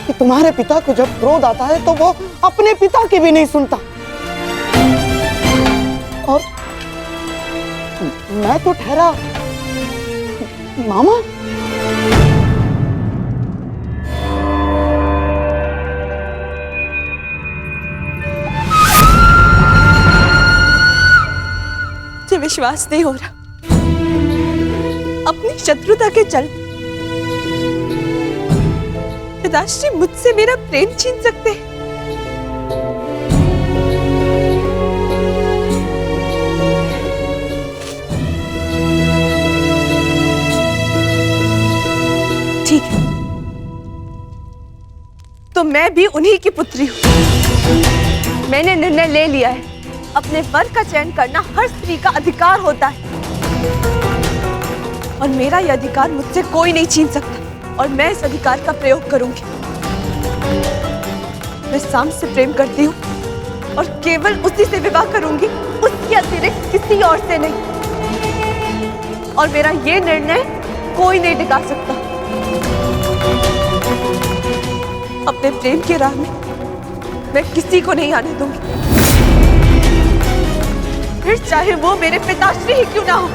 कि तुम्हारे पिता को जब क्रोध आता है तो वो अपने पिता की भी नहीं सुनता। और मैं तो ठहरा मामा। मुझे विश्वास नहीं हो रहा, अपनी शत्रुता के चलते पिताश्री मुझसे मेरा प्रेम छीन सकते हैं। ठीक है, तो मैं भी उन्हीं की पुत्री हूं। मैंने निर्णय ले लिया है, अपने वर का चयन करना हर स्त्री का अधिकार होता है, और मेरा यह अधिकार मुझसे कोई नहीं छीन सकता, और मैं इस अधिकार का प्रयोग करूंगी। मैं साम से प्रेम करती हूँ और केवल उसी से विवाह करूंगी, उसके अतिरिक्त किसी और से नहीं। और मेरा ये निर्णय कोई नहीं टिका सकता। अपने प्रेम की राह में मैं किसी को नहीं आने दूंगी, फिर चाहे वो मेरे पिताश्री ही क्यों ना हो।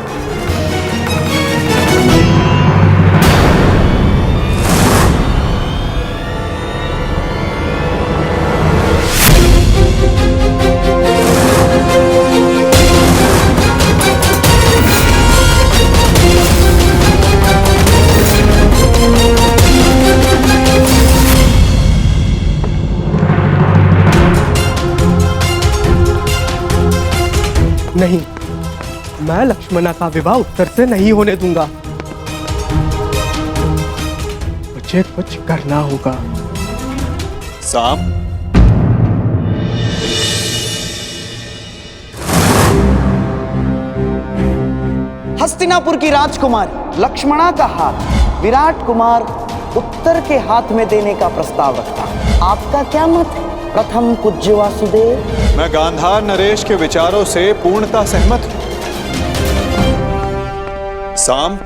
नहीं, मैं लक्ष्मणा का विवाह उत्तर से नहीं होने दूंगा। मुझे कुछ करना होगा। साम, हस्तिनापुर की राजकुमारी लक्ष्मणा का हाथ विराट कुमार उत्तर के हाथ में देने का प्रस्ताव रखता हूं। आपका क्या मत है प्रथम पूज्य वासुदेव? मैं गांधार नरेश के विचारों से पूर्णतः सहमत हूं। साम,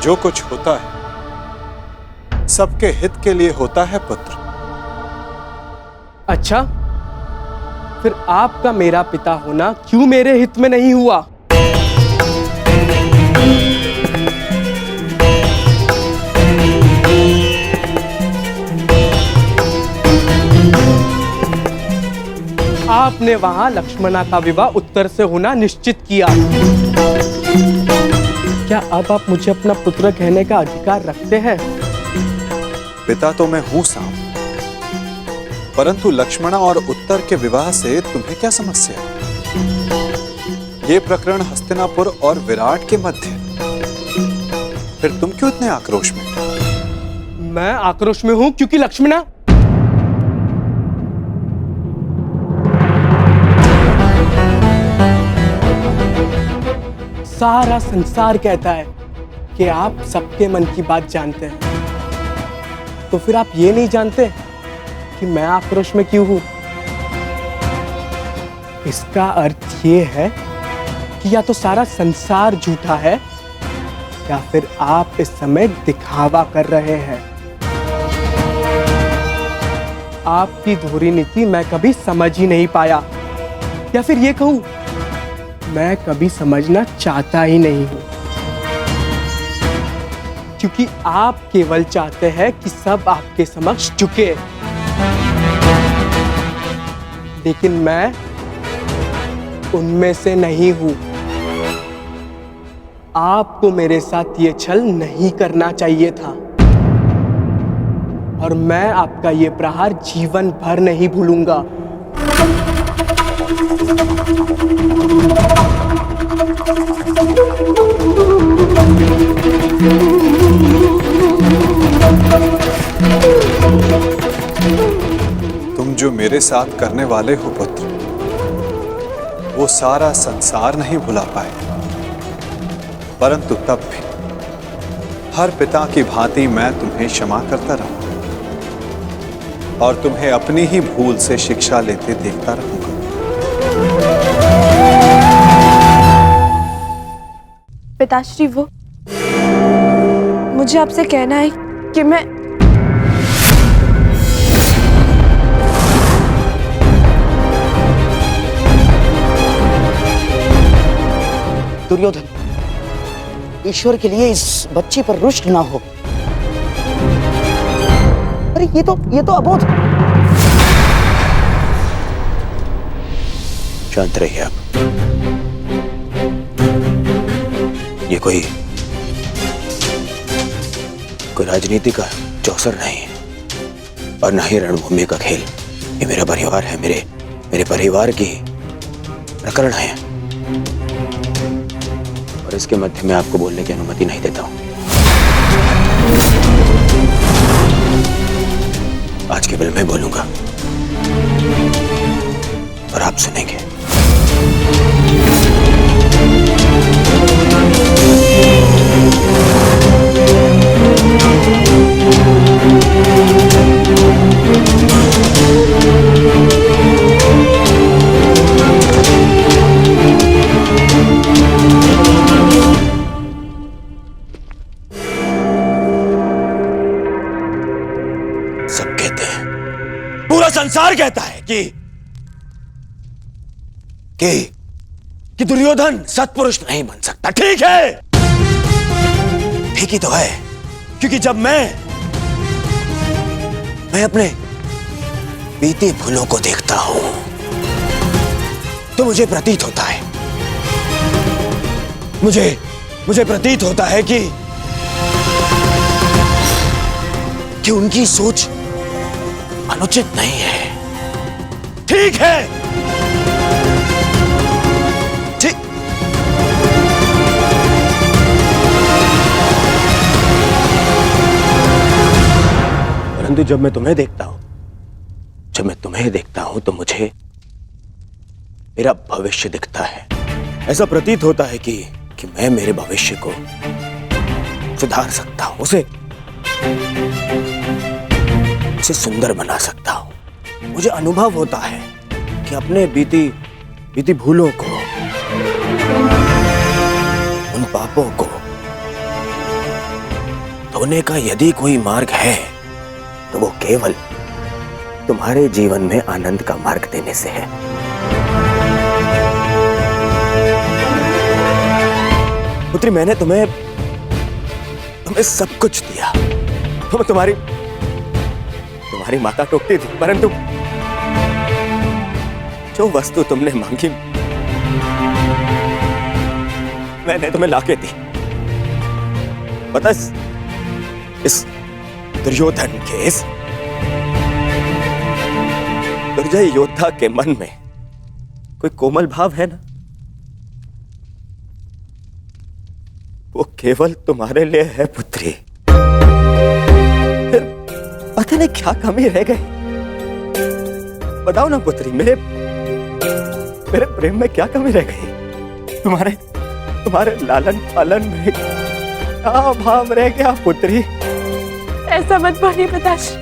जो कुछ होता है सबके हित के लिए होता है पुत्र। अच्छा, फिर आपका मेरा पिता होना क्यों मेरे हित में नहीं हुआ? आपने वहां लक्ष्मणा का विवाह उत्तर से होना निश्चित किया। क्या अब आप मुझे अपना पुत्र कहने का अधिकार रखते हैं? पिता तो मैं हूं साम, परंतु लक्ष्मणा और उत्तर के विवाह से तुम्हें क्या समस्या? ये प्रकरण हस्तिनापुर और विराट के मध्य, फिर तुम क्यों इतने आक्रोश में? मैं आक्रोश में हूं क्योंकि लक्ष्मणा सारा संसार कहता है कि आप सबके मन की बात जानते हैं, तो फिर आप ये नहीं जानते कि मैं आक्रोश में क्यों हूं? इसका अर्थ ये है कि या तो सारा संसार झूठा है या फिर आप इस समय दिखावा कर रहे हैं। आपकी धोरी नीति मैं कभी समझ ही नहीं पाया, या फिर ये कहूं मैं कभी समझना चाहता ही नहीं हूं, क्योंकि आप केवल चाहते हैं कि सब आपके समक्ष झुके, लेकिन मैं उनमें से नहीं हूं। आपको मेरे साथ ये छल नहीं करना चाहिए था, और मैं आपका ये प्रहार जीवन भर नहीं भूलूंगा। साथ करने वाले हो पुत्र, वो सारा संसार नहीं भुला पाए, परंतु तब भी हर पिता की भांति मैं तुम्हें क्षमा करता रहूंगा और तुम्हें अपनी ही भूल से शिक्षा लेते देखता रहूंगा। पिताश्री, वो मुझे आपसे कहना है कि मैं दुर्योधन, ईश्वर के लिए इस बच्ची पर रुष्ट ना हो। अरे ये तो अबोध। शांत रहिए आप। ये कोई राजनीति का चौसर नहीं है और ना ही रणभूमि का खेल। ये मेरा परिवार है, मेरे परिवार की प्रकरण है और इसके मध्य में आपको बोलने की अनुमति नहीं देता हूं। आज केवल मैं बोलूंगा और आप सुनेंगे। सब कहते हैं, पूरा संसार कहता है कि दुर्योधन सत्पुरुष नहीं बन सकता। ठीक है, ठीक ही तो है, क्योंकि जब मैं अपने बीती भूलों को देखता हूं तो मुझे प्रतीत होता है मुझे प्रतीत होता है कि उनकी सोच अनुचित नहीं है। ठीक है, ठीक। परंतु जब मैं तुम्हें देखता हूं तो मुझे मेरा भविष्य दिखता है। ऐसा प्रतीत होता है कि मैं मेरे भविष्य को सुधार सकता हूं, उसे सुंदर बना सकता हूं। मुझे अनुभव होता है कि अपने बीती भूलों को, उन पापों को धोने का यदि कोई मार्ग है तो वो केवल तुम्हारे जीवन में आनंद का मार्ग देने से है। पुत्री, मैंने तुम्हें सब कुछ दिया। तुम्हारी माता टोकती थी, परंतु जो वस्तु तुमने मांगी मैंने तुम्हें लाके दी। पता, इस दुर्योधन के, इस दुर्जय योद्धा के मन में कोई कोमल भाव है ना, वो केवल तुम्हारे लिए है पुत्री। फिर पता नहीं क्या कमी रह गई। बताओ ना पुत्री, मेरे प्रेम में क्या कमी रह गई? तुम्हारे लालन पालन में क्या भाव रह गया पुत्री? ऐसा मत बोलिए पिताश्री,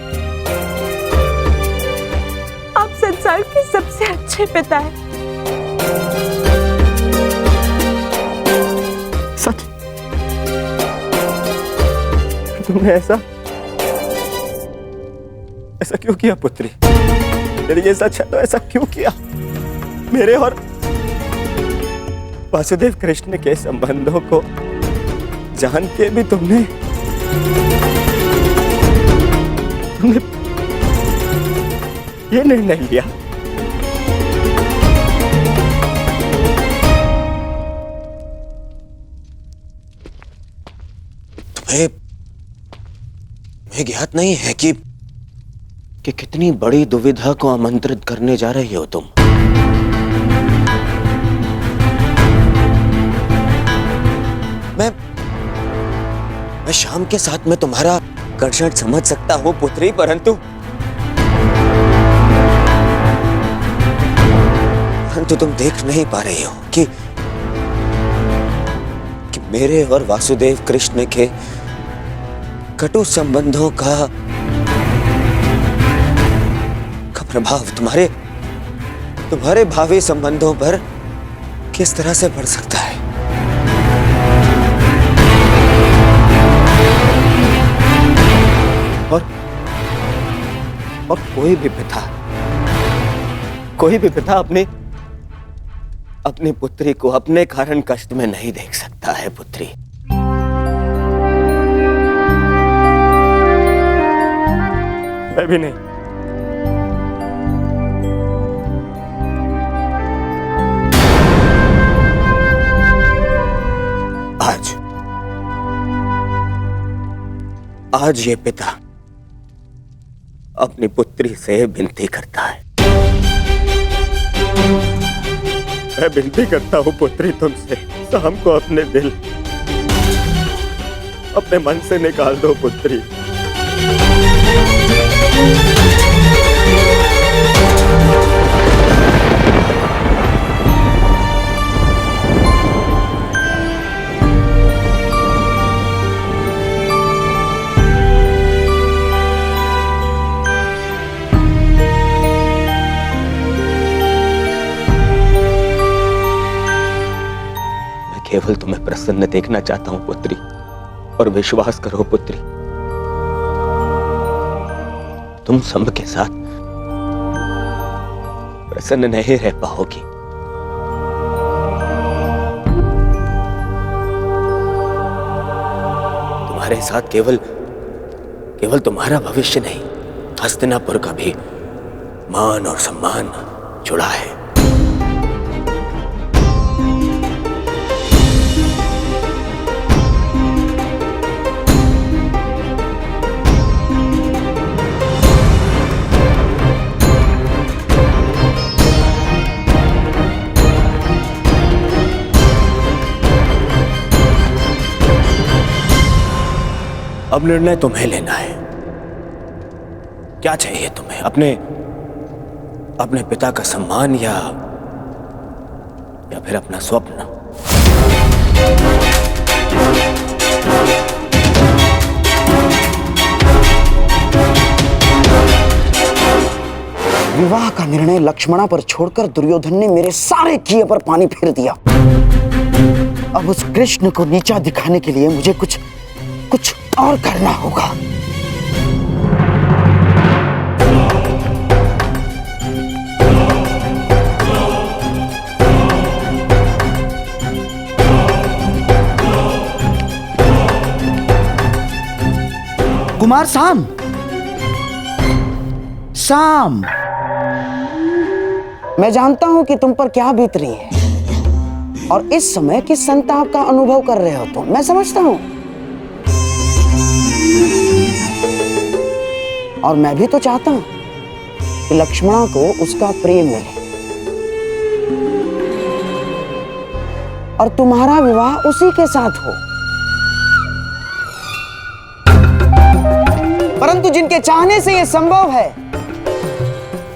आप संसार के सबसे अच्छे पिता हैं। सच? तुमने ऐसा क्यों किया पुत्री? यदि ये सच है तो ऐसा क्यों किया? मेरे और वासुदेव कृष्ण के संबंधों को जान के भी तुमने ये निर्णय लिया। तुम्हें ज्ञात नहीं है कि कितनी बड़ी दुविधा को आमंत्रित करने जा रही हो तुम। मैं शाम के साथ में तुम्हारा आकर्षण समझ सकता हूं पुत्री, परंतु परंतु तुम देख नहीं पा रही हो कि मेरे और वासुदेव कृष्ण के कटु संबंधों का प्रभाव तुम्हारे भावी संबंधों पर किस तरह से पड़ सकता है। और कोई भी पिता अपनी पुत्री को अपने कारण कष्ट में नहीं देख सकता है। पुत्री, मैं भी नहीं। आज ये पिता अपनी पुत्री से विनती करता है। मैं विनती करता हूँ पुत्री तुमसे, शाम को अपने दिल अपने मन से निकाल दो पुत्री। केवल तुम्हें प्रसन्न देखना चाहता हूं पुत्री, और विश्वास करो पुत्री, तुम सब के साथ प्रसन्न नहीं रह पाओगी। तुम्हारे साथ केवल तुम्हारा भविष्य नहीं, हस्तिनापुर का भी मान और सम्मान जुड़ा है। अब निर्णय तुम्हें लेना है। क्या चाहिए तुम्हें? अपने पिता का सम्मान या फिर अपना स्वप्न? विवाह का निर्णय लक्ष्मणा पर छोड़कर दुर्योधन ने मेरे सारे किए पर पानी फेर दिया। अब उस कृष्ण को नीचा दिखाने के लिए मुझे कुछ और करना होगा। कुमार साम, मैं जानता हूं कि तुम पर क्या बीत रही है और इस समय किस संताप का अनुभव कर रहे हो तुम। मैं समझता हूं, और मैं भी तो चाहता हूं कि लक्ष्मणा को उसका प्रेम मिले और तुम्हारा विवाह उसी के साथ हो। परंतु जिनके चाहने से यह संभव है,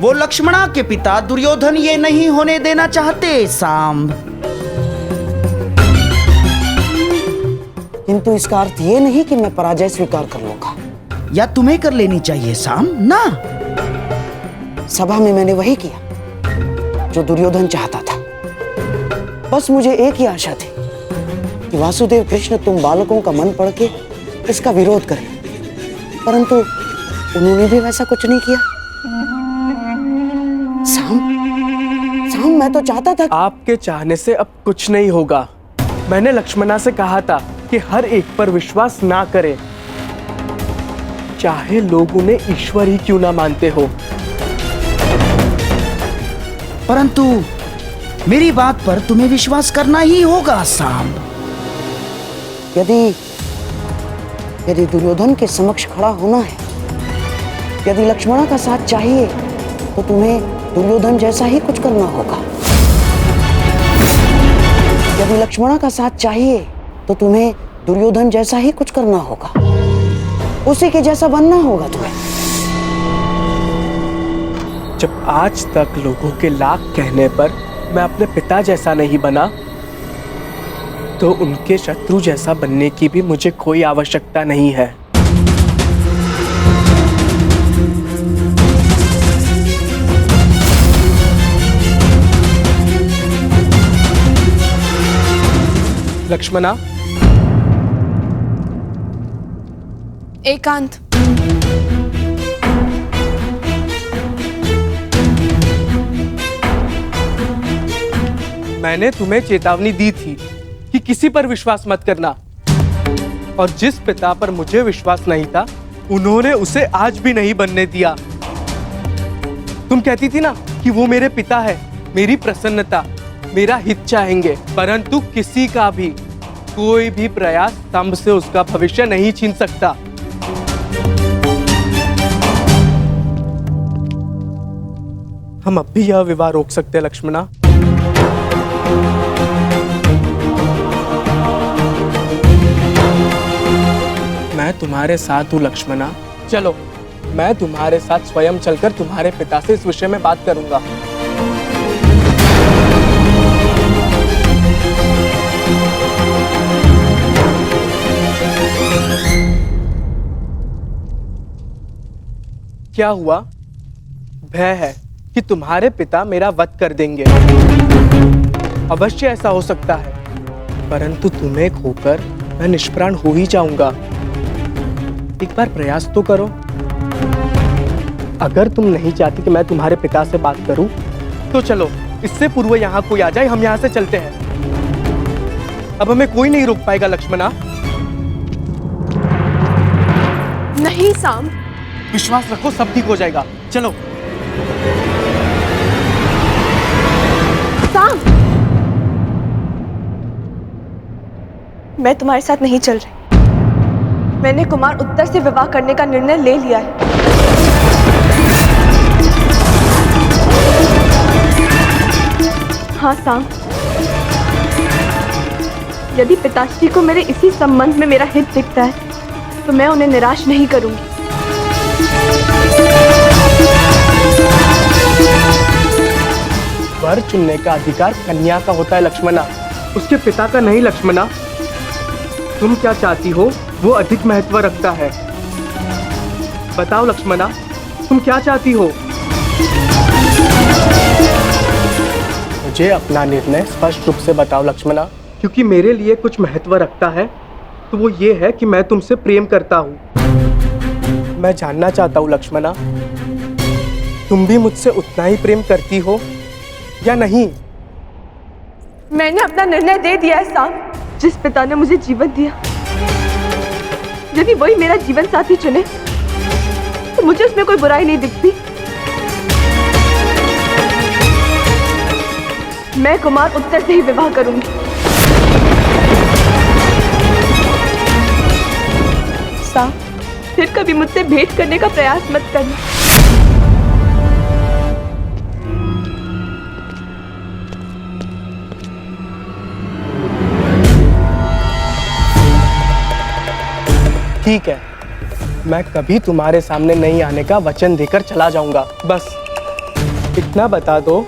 वो लक्ष्मणा के पिता दुर्योधन ये नहीं होने देना चाहते सांब। किंतु इसका अर्थ ये नहीं कि मैं पराजय स्वीकार कर लूंगा। या तुम्हें कर लेनी चाहिए साम ना। सभा में मैंने वही किया जो दुर्योधन चाहता था। बस मुझे एक ही आशा थी कि वासुदेव कृष्ण तुम बालकों का मन पढ़ के इसका विरोध करें, परंतु उन्होंने भी वैसा कुछ नहीं किया। साम, मैं तो चाहता था। आपके चाहने से अब कुछ नहीं होगा। मैंने लक्ष्मणा से कहा था कि हर एक पर विश्वास ना करें, चाहे लोग उन्हें ईश्वर ही क्यों ना मानते हो। परंतु मेरी बात पर तुम्हें विश्वास करना ही होगा साम। यदि दुर्योधन के समक्ष खड़ा होना है, यदि लक्ष्मणा का साथ चाहिए, तो तुम्हें दुर्योधन जैसा ही कुछ करना होगा। यदि लक्ष्मणा का साथ चाहिए, तो तुम्हें दुर्योधन जैसा ही कुछ करना होगा। उसी के जैसा बनना होगा तुम्हें। जब आज तक लोगों के लाख कहने पर मैं अपने पिता जैसा नहीं बना तो उनके शत्रु जैसा बनने की भी मुझे कोई आवश्यकता नहीं है। लक्ष्मणा, एकांत। मैंने तुम्हें चेतावनी दी थी कि किसी पर विश्वास मत करना, और जिस पिता पर मुझे विश्वास नहीं था उन्होंने उसे आज भी नहीं बनने दिया। तुम कहती थी ना कि वो मेरे पिता है, मेरी प्रसन्नता, मेरा हित चाहेंगे, परंतु किसी का भी कोई भी प्रयास स्तंभ से उसका भविष्य नहीं छीन सकता। हम अब भी यह विवाह रोक सकते हैं लक्ष्मणा। मैं तुम्हारे साथ हूं लक्ष्मणा। चलो, मैं तुम्हारे साथ स्वयं चलकर तुम्हारे पिता से इस विषय में बात करूंगा। क्या हुआ? भय है कि तुम्हारे पिता मेरा वध कर देंगे। अवश्य ऐसा हो सकता है, परंतु तुम्हें खोकर मैं निष्प्राण हो ही जाऊंगा। एक बार प्रयास तो करो। अगर तुम नहीं चाहती कि मैं तुम्हारे पिता से बात करूं, तो चलो, इससे पूर्व यहाँ कोई आ जाए, हम यहाँ से चलते हैं। अब हमें कोई नहीं रोक पाएगा लक्ष्मणा। नहीं साम, विश्वास रखो, सब ठीक हो जाएगा। चलो। साम, मैं तुम्हारे साथ नहीं चल रही। मैंने कुमार उत्तर से विवाह करने का निर्णय ले लिया है। हाँ साम, यदि पिताश्री को मेरे इसी संबंध में मेरा हित दिखता है तो मैं उन्हें निराश नहीं करूंगी। वर चुनने का अधिकार कन्या का होता है लक्ष्मणा, उसके पिता का नहीं लक्ष्मणा। तुम क्या चाहती हो वो अधिक महत्व रखता है। बताओ लक्ष्मणा, तुम क्या चाहती हो? मुझे अपना निर्णय स्पष्ट रूप से बताओ लक्ष्मणा, क्योंकि मेरे लिए कुछ महत्व रखता है तो वो ये है कि मैं तुमसे प्रेम करता हूँ। मैं जानना चाहता हूँ लक्ष्मणा, तुम भी मुझसे उतना ही प्रेम करती हो या नहीं? मैंने अपना निर्णय दे दिया है साम। जिस पिता ने मुझे जीवन दिया, यदि वही मेरा जीवन साथी चुने तो मुझे उसमें कोई बुराई नहीं दिखती। मैं कुमार उत्तर से ही विवाह करूंगी। साम, फिर कभी मुझसे भेंट करने का प्रयास मत करना। ठीक है, मैं कभी तुम्हारे सामने नहीं आने का वचन देकर चला जाऊंगा। बस इतना बता दो,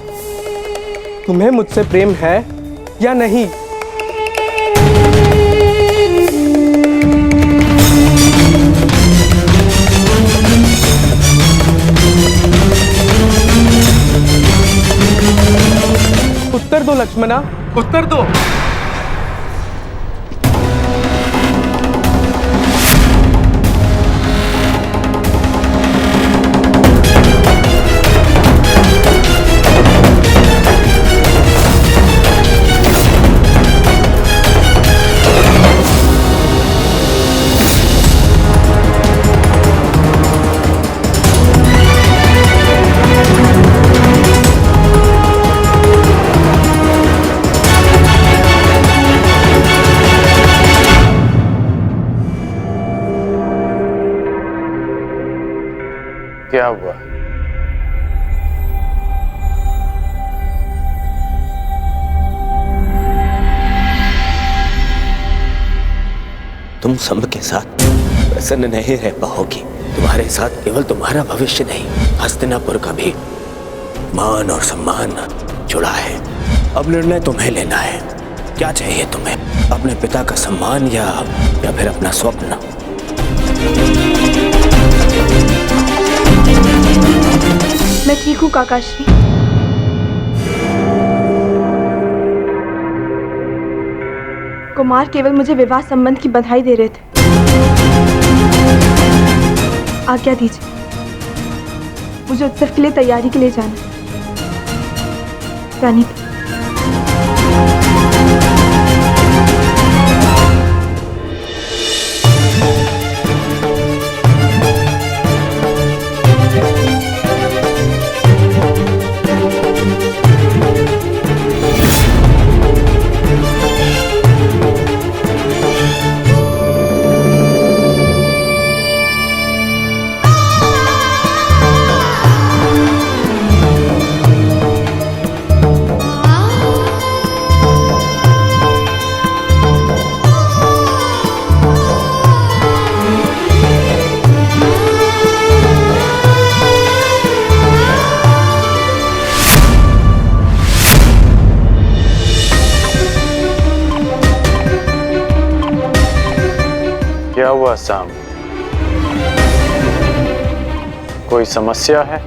तुम्हें मुझसे प्रेम है या नहीं? उत्तर दो लक्ष्मणा, उत्तर दो। क्या हुआ? तुम संभ के साथ प्रसन्न नहीं रह पाओगी। तुम्हारे साथ केवल तुम्हारा भविष्य नहीं, हस्तिनापुर का भी मान और सम्मान जुड़ा है। अब निर्णय तुम्हें लेना है। क्या चाहिए तुम्हें? अपने पिता का सम्मान या फिर अपना स्वप्न? मैं ठीक हूँ काकाश्री। कुमार केवल मुझे विवाह संबंध की बधाई दे रहे थे। आज्ञा दीजिए, मुझे उत्सव के लिए तैयारी के लिए जाना है। रानी क्या हुआ साम? कोई समस्या है?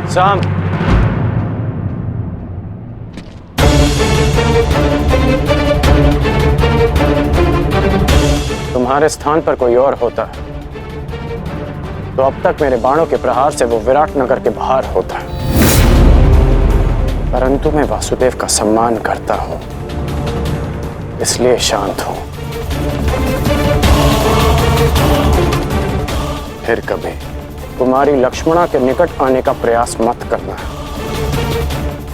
साम, तुम्हारे स्थान पर कोई और होता तो अब तक मेरे बाणों के प्रहार से वो विराट नगर के बाहर होता। परंतु मैं वासुदेव का सम्मान करता हूं, इसलिए शांत हूं। फिर कभी कुमारी लक्ष्मणा के निकट आने का प्रयास मत करना,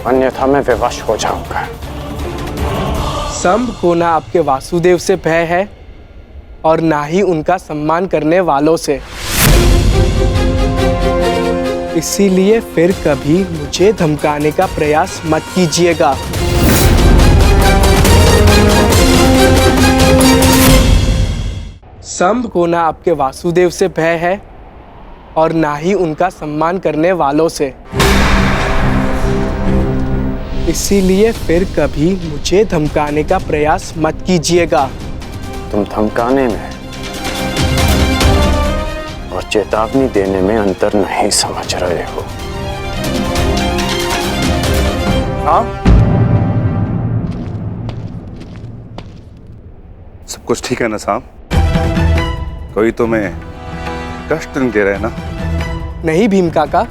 अन्यथा मैं विवश हो जाऊंगा। संभ को ना आपके वासुदेव से भय है और ना ही उनका सम्मान करने वालों से। इसीलिए फिर कभी मुझे धमकाने का प्रयास मत कीजिएगा। संभ को ना आपके वासुदेव से भय है और ना ही उनका सम्मान करने वालों से। इसीलिए फिर कभी मुझे धमकाने का प्रयास मत कीजिएगा। तुम धमकाने में और चेतावनी देने में अंतर नहीं समझ रहे हो। हाँ, सब कुछ ठीक है ना साहब? कोई तुम्हें कष्ट नहीं दे रहे ना? नहीं भीम काका,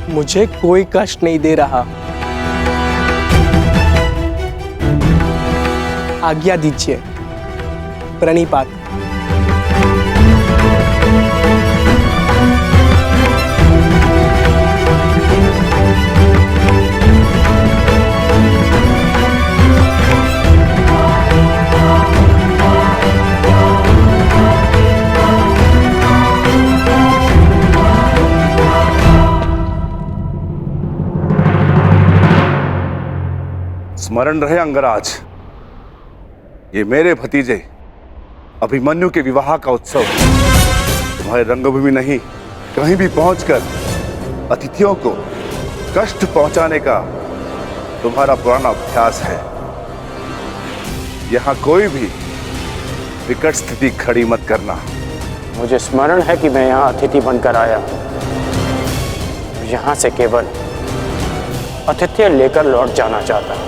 मुझे कोई कष्ट नहीं दे रहा। आज्ञा दीजिए। प्रणिपात। स्मरण रहे अंगराज, ये मेरे भतीजे अभिमन्यु के विवाह का उत्सव तुम्हारे रंगभूमि नहीं, कहीं भी पहुंचकर अतिथियों को कष्ट पहुंचाने का तुम्हारा पुराना अभ्यास है। यहां कोई भी विकट स्थिति खड़ी मत करना। मुझे स्मरण है कि मैं यहाँ अतिथि बनकर आया, यहाँ से केवल अतिथि लेकर लौट जाना चाहता।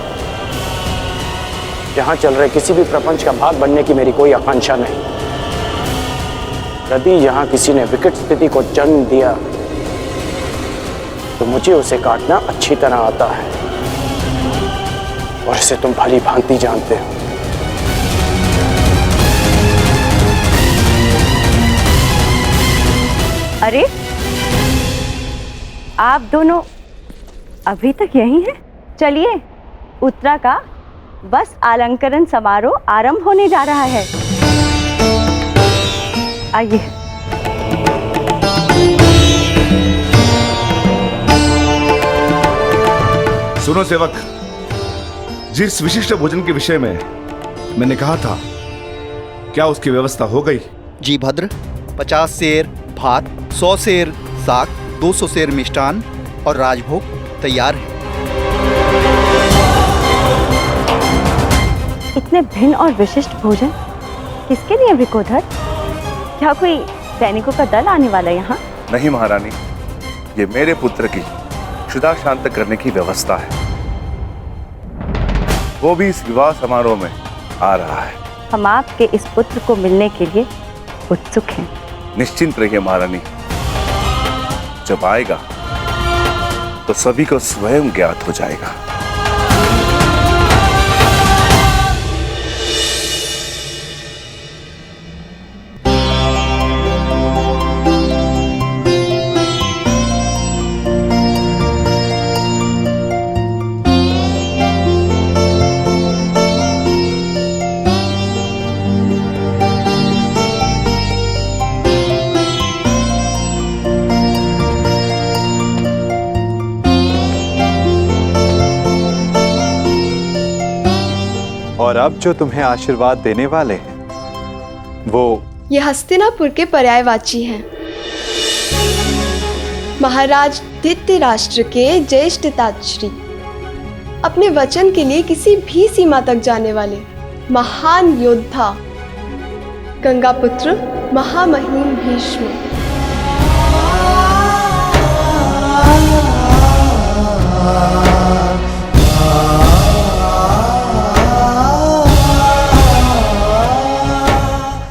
यहाँ चल रहे किसी भी प्रपंच का भाग बनने की मेरी कोई आकांक्षा नहीं। यदि यहाँ किसी ने विकट स्थिति को जन्म दिया तो मुझे उसे काटना अच्छी तरह आता है और इसे तुम भली भांति जानते हो। अरे आप दोनों अभी तक यहीं हैं? चलिए, उत्तरा का बस अलंकरण समारोह आरंभ होने जा रहा है। आइए। सुनो सेवक, जिस विशिष्ट भोजन के विषय में मैंने कहा था, क्या उसकी व्यवस्था हो गई? जी भद्र, 50 सेर भात, 100 सेर साग, 200 सेर मिष्टान और राजभोग तैयार है। इतने भिन्न और विशिष्ट भोजन किसके लिए विकोधर? क्या कोई सैनिकों का दल आने वाला है यहाँ? नहीं महारानी, ये मेरे पुत्र की क्षुधा शांत करने की व्यवस्था है। वो भी इस विवाह समारोह में आ रहा है। हम आपके इस पुत्र को मिलने के लिए उत्सुक हैं। निश्चिंत रहिए महारानी, जब आएगा तो सभी को स्वयं ज्ञात हो जाएगा। और अब जो तुम्हें आशीर्वाद देने वाले हैं वो ये हस्तिनापुर के पर्यायवाची हैं। महाराज धृतराष्ट्र के ज्येष्ठताश्री, अपने वचन के लिए किसी भी सीमा तक जाने वाले महान योद्धा, गंगापुत्र महामहिम भीष्म।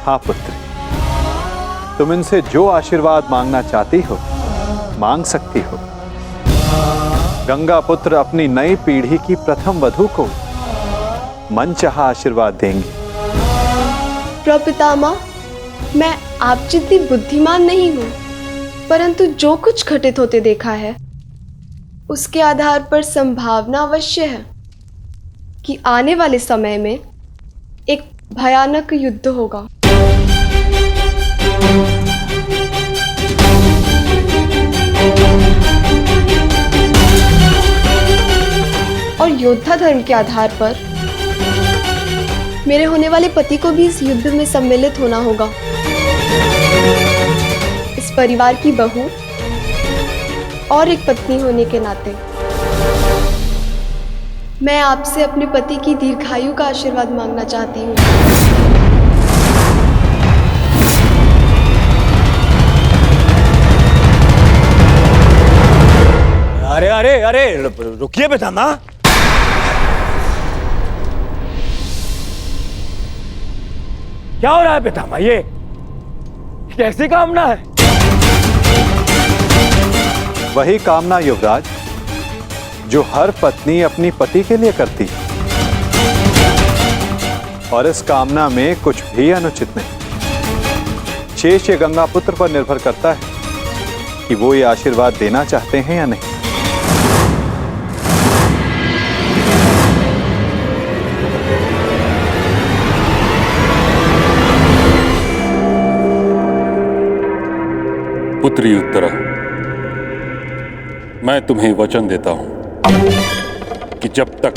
हाँ पुत्री, तुम इनसे जो आशीर्वाद मांगना चाहती हो मांग सकती हो। गंगा पुत्र अपनी नई पीढ़ी की प्रथम वधू को मनचाहा आशीर्वाद देंगे। प्रपितामह, मैं आप जितनी बुद्धिमान नहीं हूँ, परंतु जो कुछ घटित होते देखा है उसके आधार पर संभावना अवश्य है कि आने वाले समय में एक भयानक युद्ध होगा। और योद्धा धर्म के आधार पर मेरे होने वाले पति को भी इस युद्ध में सम्मिलित होना होगा। इस परिवार की बहू और एक पत्नी होने के नाते मैं आपसे अपने पति की दीर्घायु का आशीर्वाद मांगना चाहती हूँ। अरे अरे अरे रुकिए पितामह। क्या हो रहा है पितामह? ये कैसी कामना है? वही कामना युवराज जो हर पत्नी अपनी पति के लिए करती है, और इस कामना में कुछ भी अनुचित नहीं। शेष ये गंगा पुत्र पर निर्भर करता है कि वो ये आशीर्वाद देना चाहते हैं या नहीं। पुत्री उत्तरा, मैं तुम्हें वचन देता हूं कि जब तक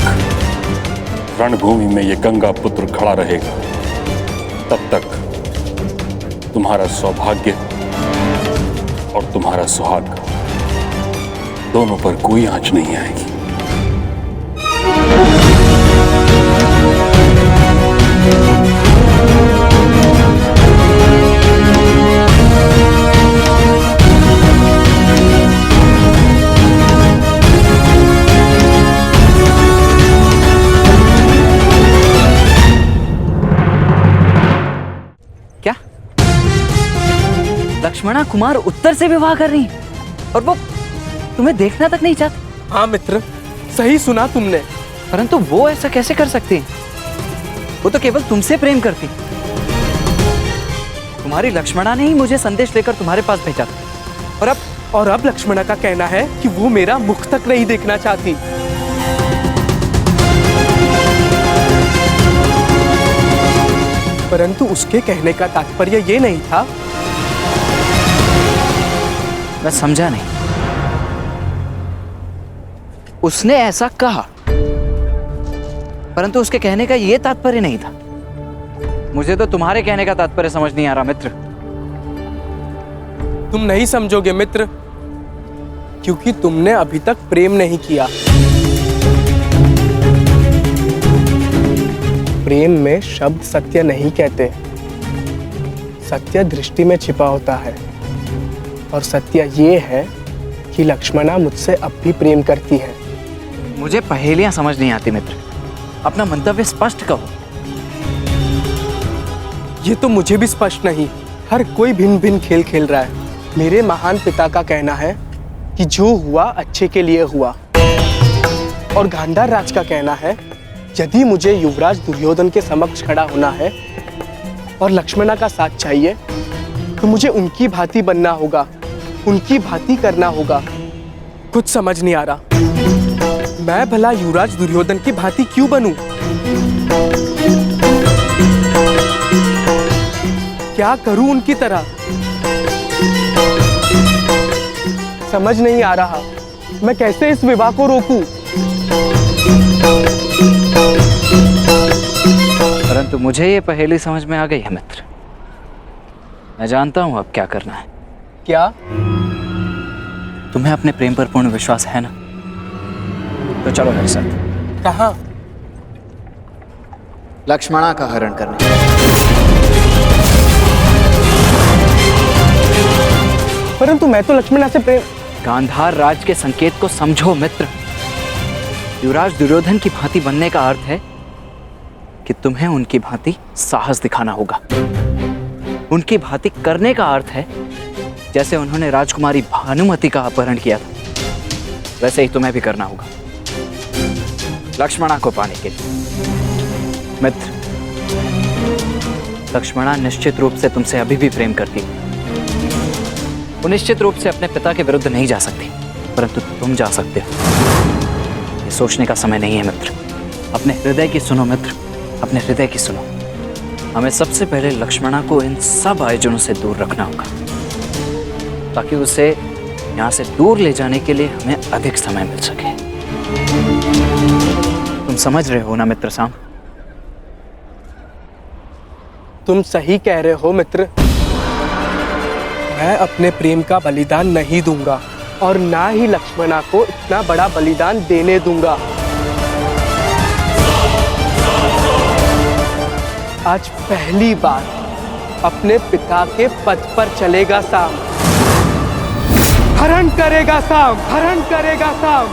रणभूमि में ये गंगा पुत्र खड़ा रहेगा तब तक तुम्हारा सौभाग्य और तुम्हारा सुहाग दोनों पर कोई आंच नहीं आएगी। लक्ष्मणा कुमार उत्तर से विवाह कर रही और वो तुम्हें देखना तक नहीं चाहती। हाँ मित्र, सही सुना तुमने। परंतु वो ऐसा कैसे कर सकती? वो तो केवल तुमसे प्रेम करती। तुम्हारी लक्ष्मणा ने ही मुझे संदेश लेकर तुम्हारे पास भेजा था। और अब लक्ष्मणा का कहना है कि वो मेरा मुख तक नहीं देखना चाहती। परंतु उसके कहने का तात्पर्य ये नहीं था। मैं समझा नहीं। उसने ऐसा कहा, परंतु उसके कहने का यह तात्पर्य नहीं था। मुझे तो तुम्हारे कहने का तात्पर्य समझ नहीं आ रहा मित्र। तुम नहीं समझोगे मित्र, क्योंकि तुमने अभी तक प्रेम नहीं किया। प्रेम में शब्द सत्य नहीं कहते, सत्य दृष्टि में छिपा होता है। और सत्य ये है कि लक्ष्मणा मुझसे अब भी प्रेम करती है। मुझे पहेलियां समझ नहीं आती मित्र, अपना मंतव्य स्पष्ट कहो। ये तो मुझे भी स्पष्ट नहीं, हर कोई भिन्न भिन्न खेल खेल रहा है। मेरे महान पिता का कहना है कि जो हुआ अच्छे के लिए हुआ, और गांधार राज का कहना है यदि मुझे युवराज दुर्योधन के समक्ष खड़ा होना है और लक्ष्मणा का साथ चाहिए तो मुझे उनकी भांति बनना होगा, उनकी भांति करना होगा। कुछ समझ नहीं आ रहा, मैं भला युवराज दुर्योधन की भांति क्यों बनूं? क्या करूं उनकी तरह? समझ नहीं आ रहा, मैं कैसे इस विवाह को रोकूं? परंतु मुझे ये पहेली समझ में आ गई है मित्र। मैं जानता हूं अब क्या करना है। क्या? तुम्हें अपने प्रेम पर पूर्ण विश्वास है ना? तो चलो मेरे साथ। कहां? लक्ष्मणा का हरण करने। परंतु मैं तो लक्ष्मणा से प्रेम। गांधार राज के संकेत को समझो मित्र। युवराज दुर्योधन की भांति बनने का अर्थ है कि तुम्हें उनकी भांति साहस दिखाना होगा। उनकी भांति करने का अर्थ है जैसे उन्होंने राजकुमारी भानुमति का अपहरण किया था, वैसे ही तुम्हें भी करना होगा लक्ष्मणा को पाने के लिए। मित्र, लक्ष्मणा निश्चित रूप से तुमसे अभी भी प्रेम करती है। वो निश्चित रूप से अपने पिता के विरुद्ध नहीं जा सकती, परंतु तुम जा सकते हो। ये सोचने का समय नहीं है मित्र। अपने हृदय की सुनो मित्र, अपने हृदय की सुनो। हमें सबसे पहले लक्ष्मणा को इन सब आयोजनों से दूर रखना होगा, ताकि उसे यहाँ से दूर ले जाने के लिए हमें अधिक समय मिल सके। तुम समझ रहे हो ना मित्र साम? तुम सही कह रहे हो मित्र। मैं अपने प्रेम का बलिदान नहीं दूंगा और ना ही लक्ष्मणा को इतना बड़ा बलिदान देने दूंगा। आज पहली बार अपने पिता के पथ पर चलेगा साम। हरण करेगा साम, हरण करेगा साम।